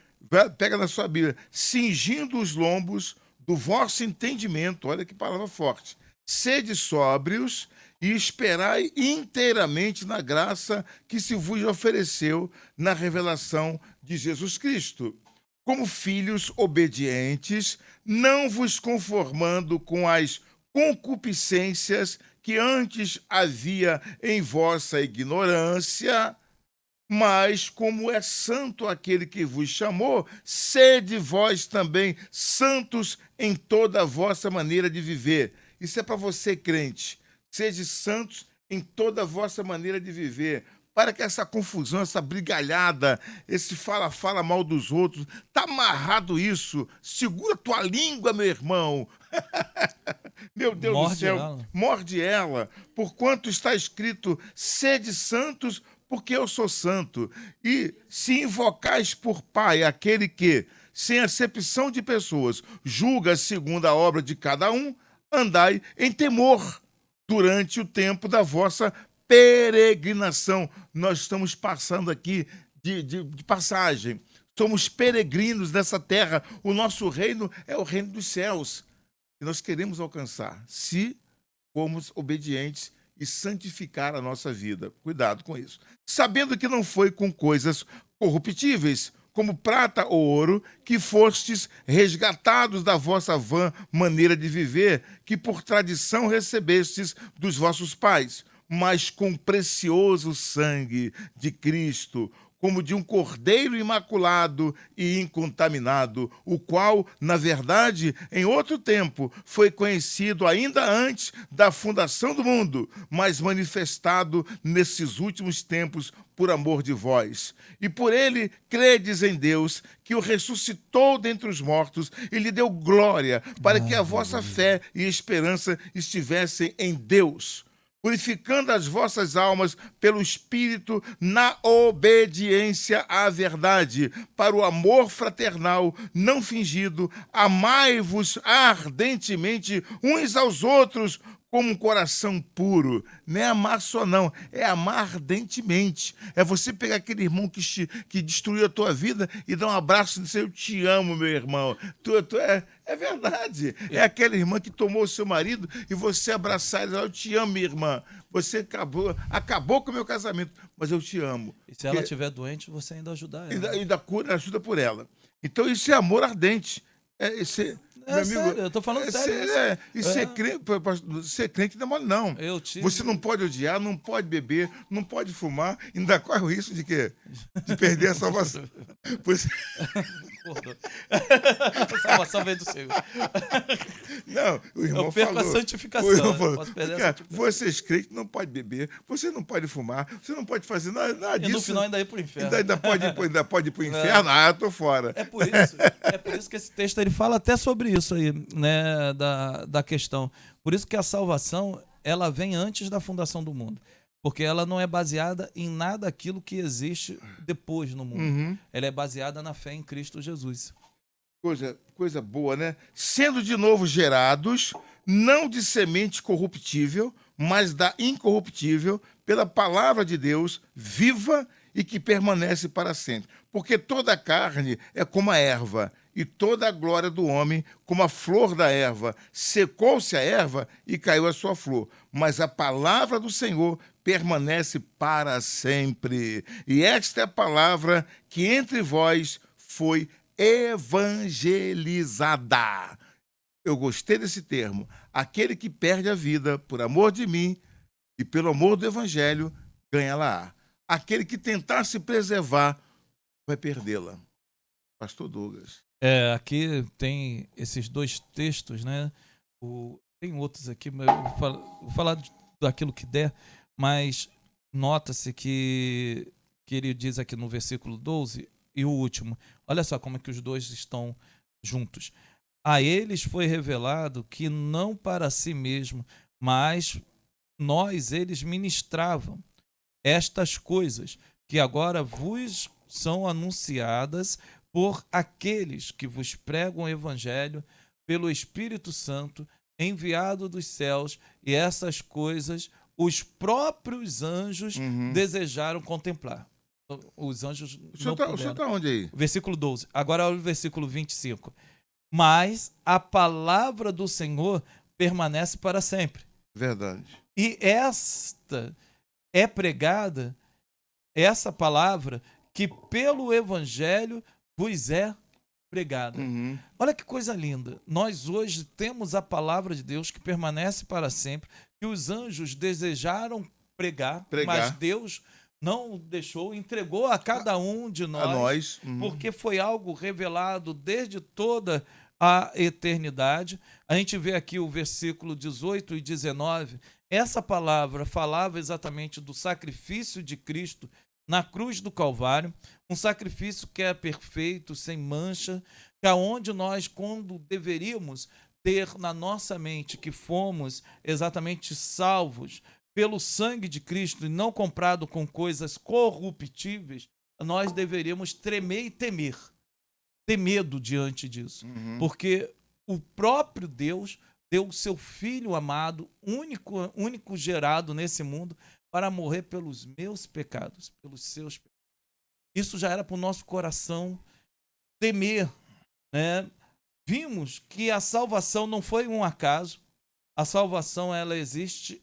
pega na sua Bíblia, cingindo os lombos do vosso entendimento, olha que palavra forte, sede sóbrios e esperai inteiramente na graça que se vos ofereceu na revelação de Jesus Cristo. Como filhos obedientes, não vos conformando com as concupiscências que antes havia em vossa ignorância, mas como é santo aquele que vos chamou, sede vós também santos em toda a vossa maneira de viver. Isso é para você, crente. Sede santos em toda a vossa maneira de viver. Para que essa confusão, essa brigalhada, esse fala mal dos outros, tá amarrado isso. Segura tua língua, meu irmão. Meu Deus do céu, morde ela. Porquanto está escrito, sede santos, porque eu sou santo. E se invocais por Pai aquele que, sem acepção de pessoas, julga segundo a obra de cada um, andai em temor durante o tempo da vossa peregrinação. Nós estamos passando aqui de passagem. Somos peregrinos nessa terra. O nosso reino é o reino dos céus. E nós queremos alcançar, se formos obedientes e santificar a nossa vida. Cuidado com isso. Sabendo que não foi com coisas corruptíveis, como prata ou ouro, que fostes resgatados da vossa vã maneira de viver, que por tradição recebestes dos vossos pais, mas com precioso sangue de Cristo, como de um cordeiro imaculado e incontaminado, o qual, na verdade, em outro tempo, foi conhecido ainda antes da fundação do mundo, mas manifestado nesses últimos tempos por amor de vós. E por ele credes em Deus, que o ressuscitou dentre os mortos e lhe deu glória, para que a vossa fé e esperança estivessem em Deus, purificando as vossas almas pelo Espírito na obediência à verdade, para o amor fraternal não fingido. Amai-vos ardentemente uns aos outros como um coração puro. Não é amar só, não. É amar ardentemente. É você pegar aquele irmão que destruiu a tua vida e dar um abraço e dizer: eu te amo, meu irmão. É verdade. É aquela irmã que tomou o seu marido e você abraçar e dizer: eu te amo, minha irmã. Você acabou com o meu casamento, mas eu te amo. E se ela estiver doente, você ainda ajudar ela. Ainda cura, ajuda por ela. Então isso é amor ardente. Meu amigo, sério, eu tô falando sério. Ser crente não é mole, não. Você não pode odiar, não pode beber, não pode fumar, ainda corre o risco de quê? De perder a salvação. A salvação vem do Senhor. Não, o irmão eu perco falou. A santificação. O irmão falou, posso perder cara, a santificação. vocês crentes não pode beber, você não pode fumar, você não pode fazer nada disso. E no final ainda ir pro inferno. Ainda pode ir pro inferno? Ah, eu tô fora. É por isso que esse texto ele fala até sobre isso aí, né, da questão. Por isso que a salvação, ela vem antes da fundação do mundo. Porque ela não é baseada em nada aquilo que existe depois no mundo. Uhum. Ela é baseada na fé em Cristo Jesus. Coisa boa, né? Sendo de novo gerados, não de semente corruptível, mas da incorruptível, pela palavra de Deus, viva e que permanece para sempre. Porque toda a carne é como a erva, e toda a glória do homem como a flor da erva. Secou-se a erva e caiu a sua flor, mas a palavra do Senhor permanece para sempre. E esta é a palavra que entre vós foi evangelizada. Eu gostei desse termo. Aquele que perde a vida por amor de mim e pelo amor do evangelho, ganha-la. Aquele que tentar se preservar vai perdê-la. Pastor Douglas. Aqui tem esses dois textos, né? Tem outros aqui, mas eu vou falar daquilo que der, mas nota-se que ele diz aqui no versículo 12 e o último. Olha só como é que os dois estão juntos. A eles foi revelado que não para si mesmo, mas eles ministravam estas coisas que agora vos são anunciadas por aqueles que vos pregam o evangelho pelo Espírito Santo enviado dos céus, e essas coisas os próprios anjos desejaram contemplar. Os anjos não puderam. O senhor está onde aí? Versículo 12. Agora olha o versículo 25. Mas a palavra do Senhor permanece para sempre. Verdade. E esta é pregada, essa palavra, que pelo evangelho vos é pregada. Olha que coisa linda. Nós hoje temos a palavra de Deus que permanece para sempre, que os anjos desejaram pregar. Mas Deus não deixou, entregou a cada um de nós, porque foi algo revelado desde toda a eternidade. A gente vê aqui o versículo 18 e 19. Essa palavra falava exatamente do sacrifício de Cristo na cruz do Calvário, um sacrifício que é perfeito, sem mancha, que é onde nós, quando deveríamos ter na nossa mente que fomos exatamente salvos pelo sangue de Cristo e não comprado com coisas corruptíveis, nós deveríamos tremer e temer. ter medo diante disso. Uhum. Porque o próprio Deus deu o seu Filho amado, único gerado nesse mundo, para morrer pelos meus pecados, pelos seus pecados. Isso já era para o nosso coração temer, né? Vimos que a salvação não foi um acaso. A salvação, ela existe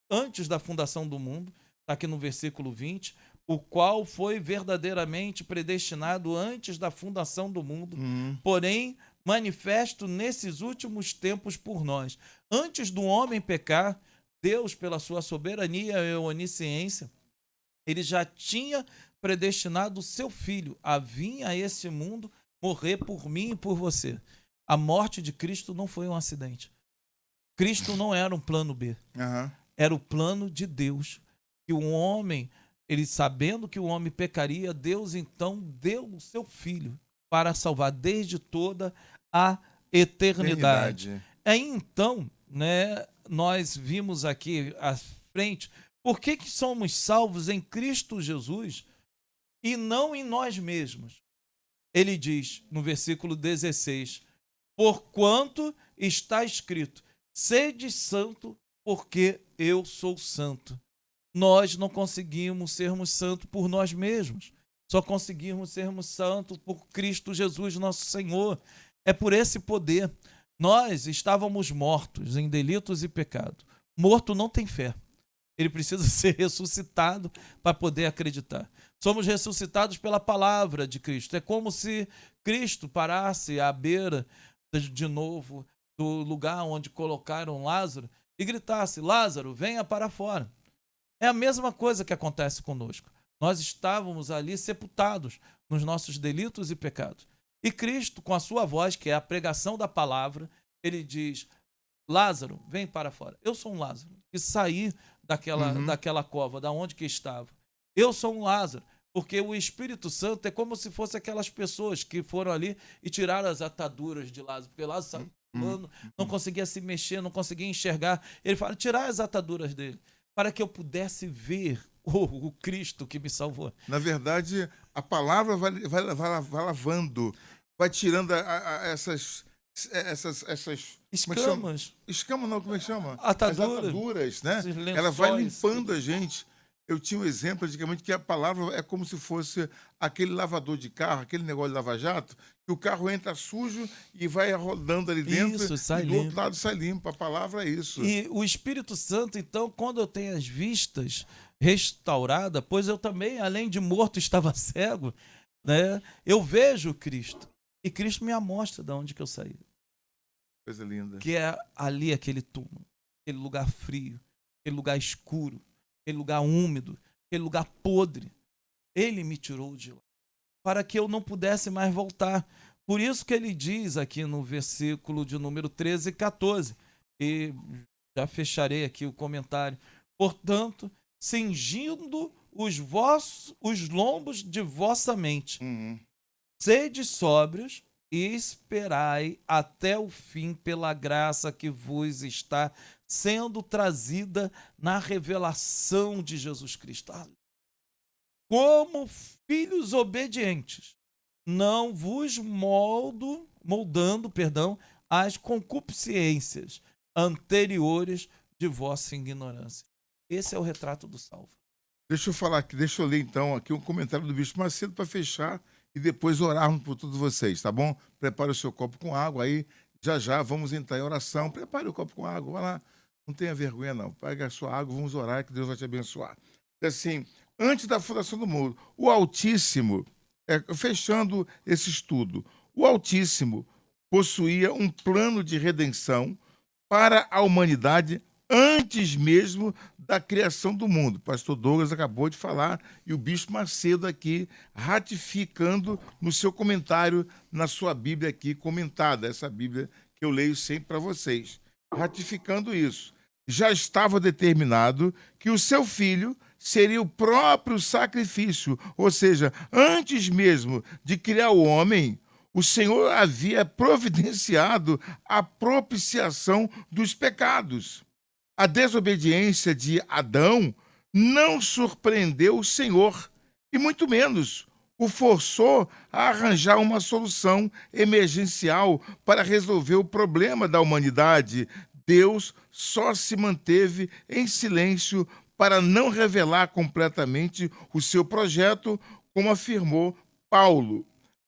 antes da fundação do mundo. Está aqui no versículo 20. O qual foi verdadeiramente predestinado antes da fundação do mundo, porém manifesto nesses últimos tempos por nós. Antes do homem pecar, Deus, pela sua soberania e onisciência, ele já tinha predestinado o seu Filho a vir a esse mundo morrer por mim e por você. A morte de Cristo não foi um acidente. Cristo não era um plano B. Uhum. Era o plano de Deus. Que o homem, ele sabendo que o homem pecaria, Deus então deu o seu Filho para salvar desde toda a eternidade. Aí então, né, nós vimos aqui à frente, por que somos salvos em Cristo Jesus e não em nós mesmos? Ele diz no versículo 16, porquanto está escrito, sede santo, porque eu sou santo. Nós não conseguimos sermos santos por nós mesmos. Só conseguimos sermos santos por Cristo Jesus, nosso Senhor. É por esse poder. Nós estávamos mortos em delitos e pecados. Morto não tem fé. Ele precisa ser ressuscitado para poder acreditar. Somos ressuscitados pela palavra de Cristo. É como se Cristo parasse à beira de novo do lugar onde colocaram Lázaro e gritasse, Lázaro, venha para fora. É a mesma coisa que acontece conosco. Nós estávamos ali sepultados nos nossos delitos e pecados. E Cristo, com a sua voz, que é a pregação da palavra, ele diz, Lázaro, vem para fora. Eu sou um Lázaro que saí daquela cova, da onde que estava. Eu sou um Lázaro, porque o Espírito Santo é como se fosse aquelas pessoas que foram ali e tiraram as ataduras de Lázaro, porque Lázaro não conseguia se mexer, não conseguia enxergar. Ele fala, tirar as ataduras dele, para que eu pudesse ver o Cristo que me salvou. Na verdade, a palavra vai lavando, vai tirando essas escamas. Escamas não, como é que chama? Ataduras, né? Ela vai limpando a gente. Eu tinha um exemplo antigamente que a palavra é como se fosse aquele lavador de carro, aquele negócio de lava-jato, que o carro entra sujo e vai rodando ali dentro e do outro lado sai limpo. A palavra é isso. E o Espírito Santo, então, quando eu tenho as vistas restauradas, pois eu também, além de morto, estava cego, né? Eu vejo Cristo. E Cristo me amostra de onde que eu saí. Coisa linda. Que é ali aquele túmulo, aquele lugar frio, aquele lugar escuro, aquele lugar úmido, aquele lugar podre. Ele me tirou de lá, para que eu não pudesse mais voltar. Por isso que ele diz aqui no versículo de número 13 e 14, e já fecharei aqui o comentário, portanto, cingindo os lombos de vossa mente, sede sóbrios e esperai até o fim pela graça que vos está sendo trazida na revelação de Jesus Cristo. Como filhos obedientes, não vos moldando, as concupiscências anteriores de vossa ignorância. Esse é o retrato do salvo. Deixa eu falar aqui, deixa eu ler então aqui um comentário do Bispo Macedo para fechar e depois orarmos por todos vocês, tá bom? Prepare o seu copo com água aí, já vamos entrar em oração. Prepare o copo com água, vai lá, não tenha vergonha não. Pegue a sua água, vamos orar que Deus vai te abençoar. Assim, antes da fundação do mundo, o Altíssimo, fechando esse estudo, o Altíssimo possuía um plano de redenção para a humanidade antes mesmo da criação do mundo. O pastor Douglas acabou de falar e o Bispo Macedo aqui ratificando no seu comentário, na sua Bíblia aqui comentada, essa Bíblia que eu leio sempre para vocês. Ratificando isso. Já estava determinado que o seu filho seria o próprio sacrifício, ou seja, antes mesmo de criar o homem, o Senhor havia providenciado a propiciação dos pecados. A desobediência de Adão não surpreendeu o Senhor, e muito menos o forçou a arranjar uma solução emergencial para resolver o problema da humanidade. Deus só se manteve em silêncio para não revelar completamente o seu projeto, como afirmou Paulo,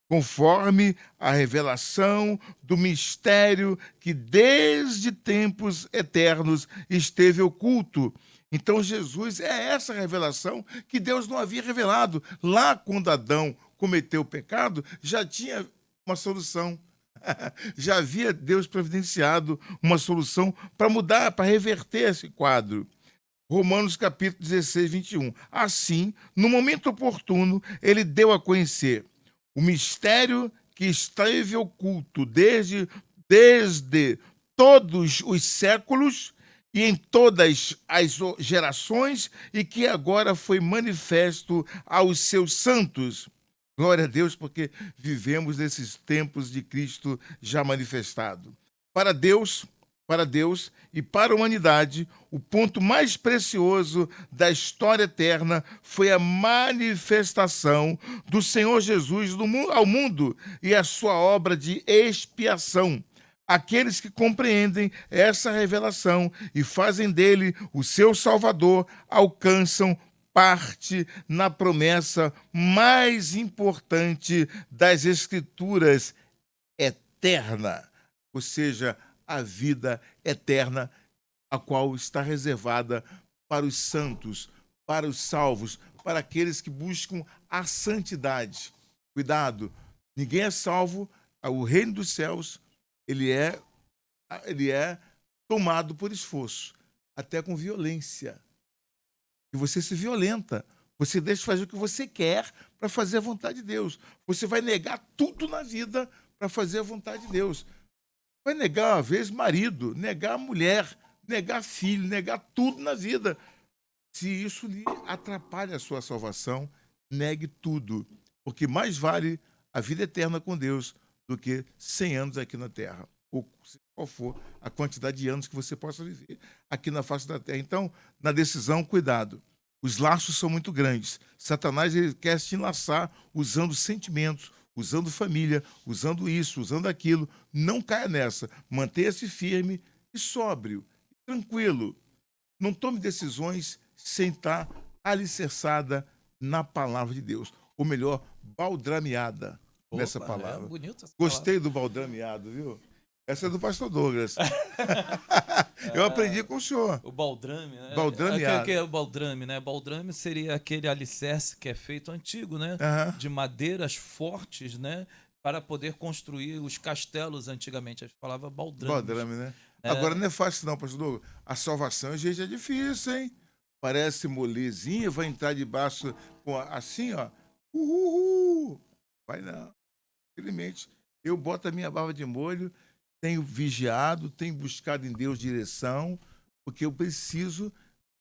conforme a revelação do mistério que desde tempos eternos esteve oculto. Então, Jesus é essa revelação que Deus não havia revelado. Lá, quando Adão cometeu o pecado, já tinha uma solução. Já havia Deus providenciado uma solução para mudar, para reverter esse quadro. Romanos capítulo 16, 21. Assim, no momento oportuno, ele deu a conhecer o mistério que esteve oculto desde todos os séculos e em todas as gerações, e que agora foi manifesto aos seus santos. Glória a Deus, porque vivemos nesses tempos de Cristo já manifestado. Para Deus e para a humanidade, o ponto mais precioso da história eterna foi a manifestação do Senhor Jesus ao mundo e a sua obra de expiação. Aqueles que compreendem essa revelação e fazem dele o seu Salvador alcançam parte na promessa mais importante das Escrituras, eterna, ou seja, a vida eterna, a qual está reservada para os santos, para os salvos, para aqueles que buscam a santidade. Cuidado, ninguém é salvo, o reino dos céus, ele é tomado por esforço, até com violência. E você se violenta, você deixa de fazer o que você quer para fazer a vontade de Deus. Você vai negar tudo na vida para fazer a vontade de Deus. Vai negar, uma vez, marido, negar mulher, negar filho, negar tudo na vida. Se isso lhe atrapalha a sua salvação, negue tudo. Porque mais vale a vida eterna com Deus do que 100 anos aqui na Terra. Ou qual for a quantidade de anos que você possa viver aqui na face da Terra. Então, na decisão, cuidado. Os laços são muito grandes. Satanás ele quer te enlaçar usando sentimentos, usando família, usando isso, usando aquilo. Não caia nessa. Mantenha-se firme e sóbrio, tranquilo. Não tome decisões sem estar alicerçada na palavra de Deus. Ou melhor, baldrameada nessa palavra. É bonito essa Gostei do baldrameado, viu? Essa é do pastor Douglas. Eu aprendi com o senhor. O baldrame, né? Baldrameado. O que é o baldrame, né? Baldrame seria aquele alicerce que é feito antigo, né? Aham. De madeiras fortes, né? Para poder construir os castelos antigamente. A gente falava baldrame. Baldrame, né? Agora não é fácil não, pastor Douglas. A salvação, gente, é difícil, hein? Parece molezinha, vai entrar debaixo assim, ó. Uhul. Vai não. Infelizmente, eu boto a minha barba de molho, tenho vigiado, tenho buscado em Deus direção, porque eu preciso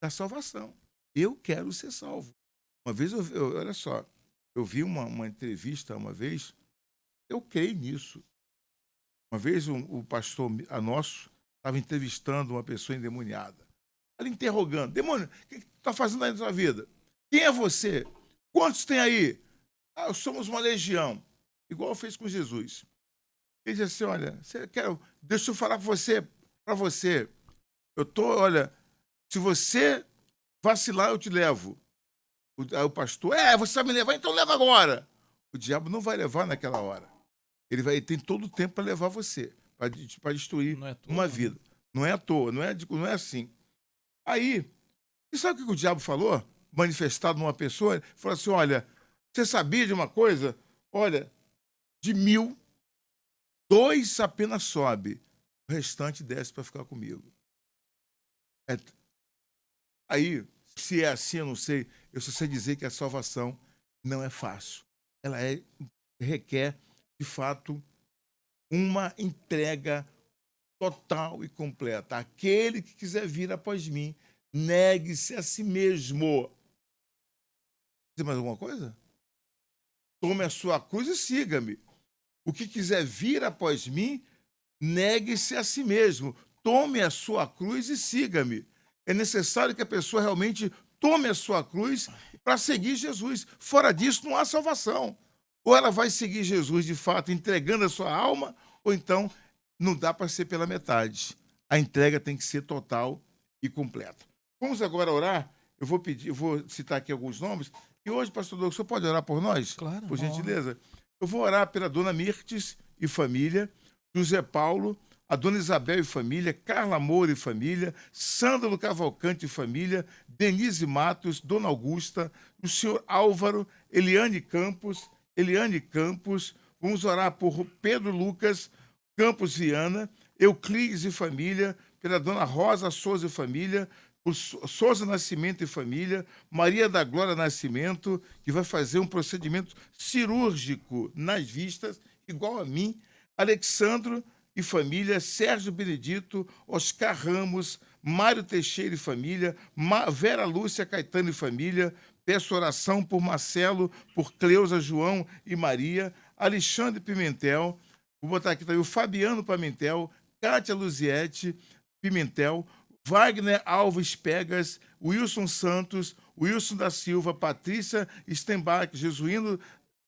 da salvação. Eu quero ser salvo. Uma vez, olha só, eu vi uma entrevista uma vez, eu creio nisso. Uma vez o pastor nosso estava entrevistando uma pessoa endemoniada. Ele interrogando, demônio, o que você está fazendo aí na sua vida? Quem é você? Quantos tem aí? Ah, somos uma legião. Igual fez com Jesus. Ele disse assim, olha, deixa eu falar para você. Olha, se você vacilar, eu te levo. Aí o pastor, você vai me levar, então leva agora. O diabo não vai levar naquela hora. Ele tem todo o tempo para levar você, para destruir uma vida. Não é à toa, não é assim. Aí, e sabe o que o diabo falou? Manifestado numa pessoa, ele falou assim, olha, você sabia de uma coisa? Olha, de 1.000, 2 apenas sobe, o restante desce para ficar comigo. Aí, se é assim, eu não sei, eu só sei dizer que a salvação não é fácil. Ela requer, de fato, uma entrega total e completa. Aquele que quiser vir após mim, negue-se a si mesmo. Tem mais alguma coisa? Tome a sua cruz e siga-me. O que quiser vir após mim, negue-se a si mesmo. Tome a sua cruz e siga-me. É necessário que a pessoa realmente tome a sua cruz para seguir Jesus. Fora disso, não há salvação. Ou ela vai seguir Jesus de fato, entregando a sua alma, ou então não dá para ser pela metade. A entrega tem que ser total e completa. Vamos agora orar. Eu vou citar aqui alguns nomes. E hoje, pastor Douglas, o senhor pode orar por nós? Claro. Por gentileza. Eu vou orar pela dona Mirtes e família, José Paulo, a dona Isabel e família, Carla Moura e família, Sândalo Cavalcante e família, Denise Matos, dona Augusta, o senhor Álvaro, Eliane Campos. Vamos orar por Pedro Lucas Campos Viana, Euclides e família, pela dona Rosa Souza e família, por Souza Nascimento e família, Maria da Glória Nascimento, que vai fazer um procedimento cirúrgico nas vistas, igual a mim, Alexandro e família, Sérgio Benedito, Oscar Ramos, Mário Teixeira e família, Vera Lúcia Caetano e família. Peço oração por Marcelo, por Cleusa, João e Maria, Alexandre Pimentel, vou botar aqui também o Fabiano Pimentel, Cátia Luziette Pimentel, Wagner Alves Pegas, Wilson Santos, Wilson da Silva, Patrícia Stenbach, Jesuíno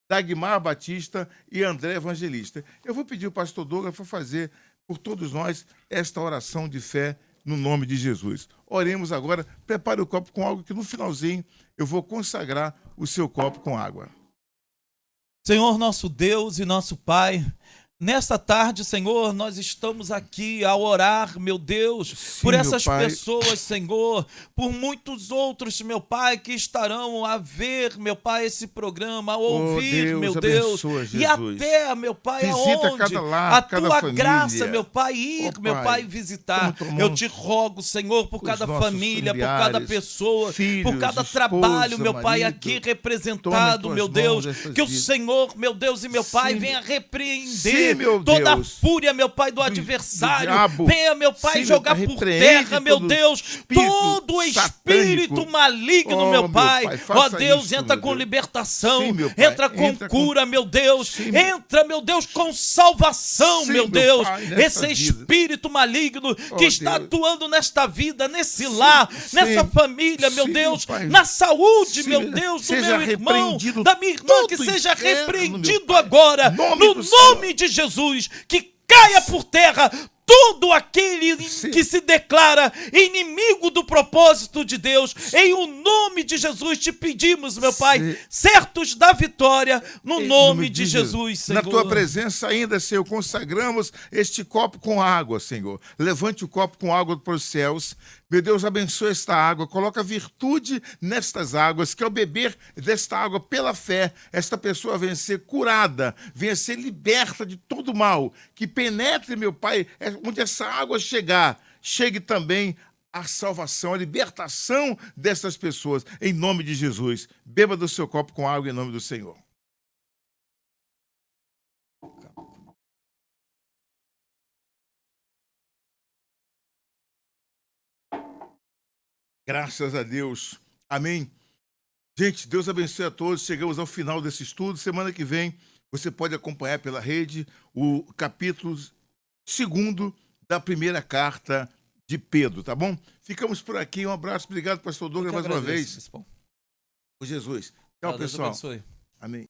Dagmar Batista e André Evangelista. Eu vou pedir o pastor Douglas para fazer por todos nós esta oração de fé no nome de Jesus. Oremos agora. Prepare o copo com água, que no finalzinho eu vou consagrar o seu copo com água. Senhor, nosso Deus e nosso Pai, nesta tarde, Senhor, nós estamos aqui a orar, meu Deus, Sim, por essas meu Pai. pessoas, Senhor, por muitos outros, meu Pai, que estarão a ver, meu Pai, esse programa, a ouvir, Deus, meu Deus, abençoa, e Jesus. até, meu Pai, Visita aonde cada lar, a cada Tua família. graça, meu Pai, ir, Ó, meu Pai, Pai, visitar. toma Eu te rogo, Senhor, por os cada nossos família, por familiares, cada pessoa, filhos, por cada esposa, trabalho, meu Pai, marido. aqui Toma em representado, tuas meu mãos Deus, essas que o vidas. Senhor, meu Deus e meu Pai, Sim, venha Sim, repreender meu toda a Deus. fúria, meu Pai, do Do adversário. diabo. Venha, meu Pai, Sim, meu jogar Pai, por repreende terra, meu todo Deus, espírito todo espírito satânico. maligno, Oh, meu meu Pai. Pai, Ó faça Deus, isto, entra meu com Deus. libertação, Sim, meu Pai, entra com entra com- cura, meu Deus. Sim, Entra, meu Deus, com salvação, Sim, meu meu Deus. Pai, nesta Esse vida. espírito maligno que Oh, está Deus. atuando nesta vida, nesse lar, sim, nessa família, meu sim, Deus, meu Pai. na saúde, Sim, meu Deus, do seja meu irmão, repreendido da minha irmã, que todo seja inferno, meu repreendido Pai. agora, Nome no do nome Senhor. de Jesus, que caia por terra todo aquele Sim. que se declara inimigo do propósito de Deus. Em o nome de Jesus te pedimos, meu Pai, Sim. certos da vitória, no Em nome de Jesus, Senhor. Na tua presença ainda, Senhor, consagramos este copo com água, Senhor. Levante o copo com água para os céus. Meu Deus, abençoa esta água. Coloca virtude nestas águas, que ao beber desta água pela fé, esta pessoa venha ser curada, venha ser liberta de todo mal. Que penetre, meu Pai, onde essa água chegar, chegue também a salvação, a libertação dessas pessoas, em nome de Jesus. Beba do seu copo com água em nome do Senhor. Graças a Deus. Amém. Gente, Deus abençoe a todos. Chegamos ao final desse estudo. Semana que vem você pode acompanhar pela rede o capítulo 2 da primeira carta de Pedro, tá bom? Ficamos por aqui. Um abraço. Obrigado, pastor Douglas, mais uma vez. Bispão. Por Jesus. Tchau, Deus pessoal. abençoe. Amém.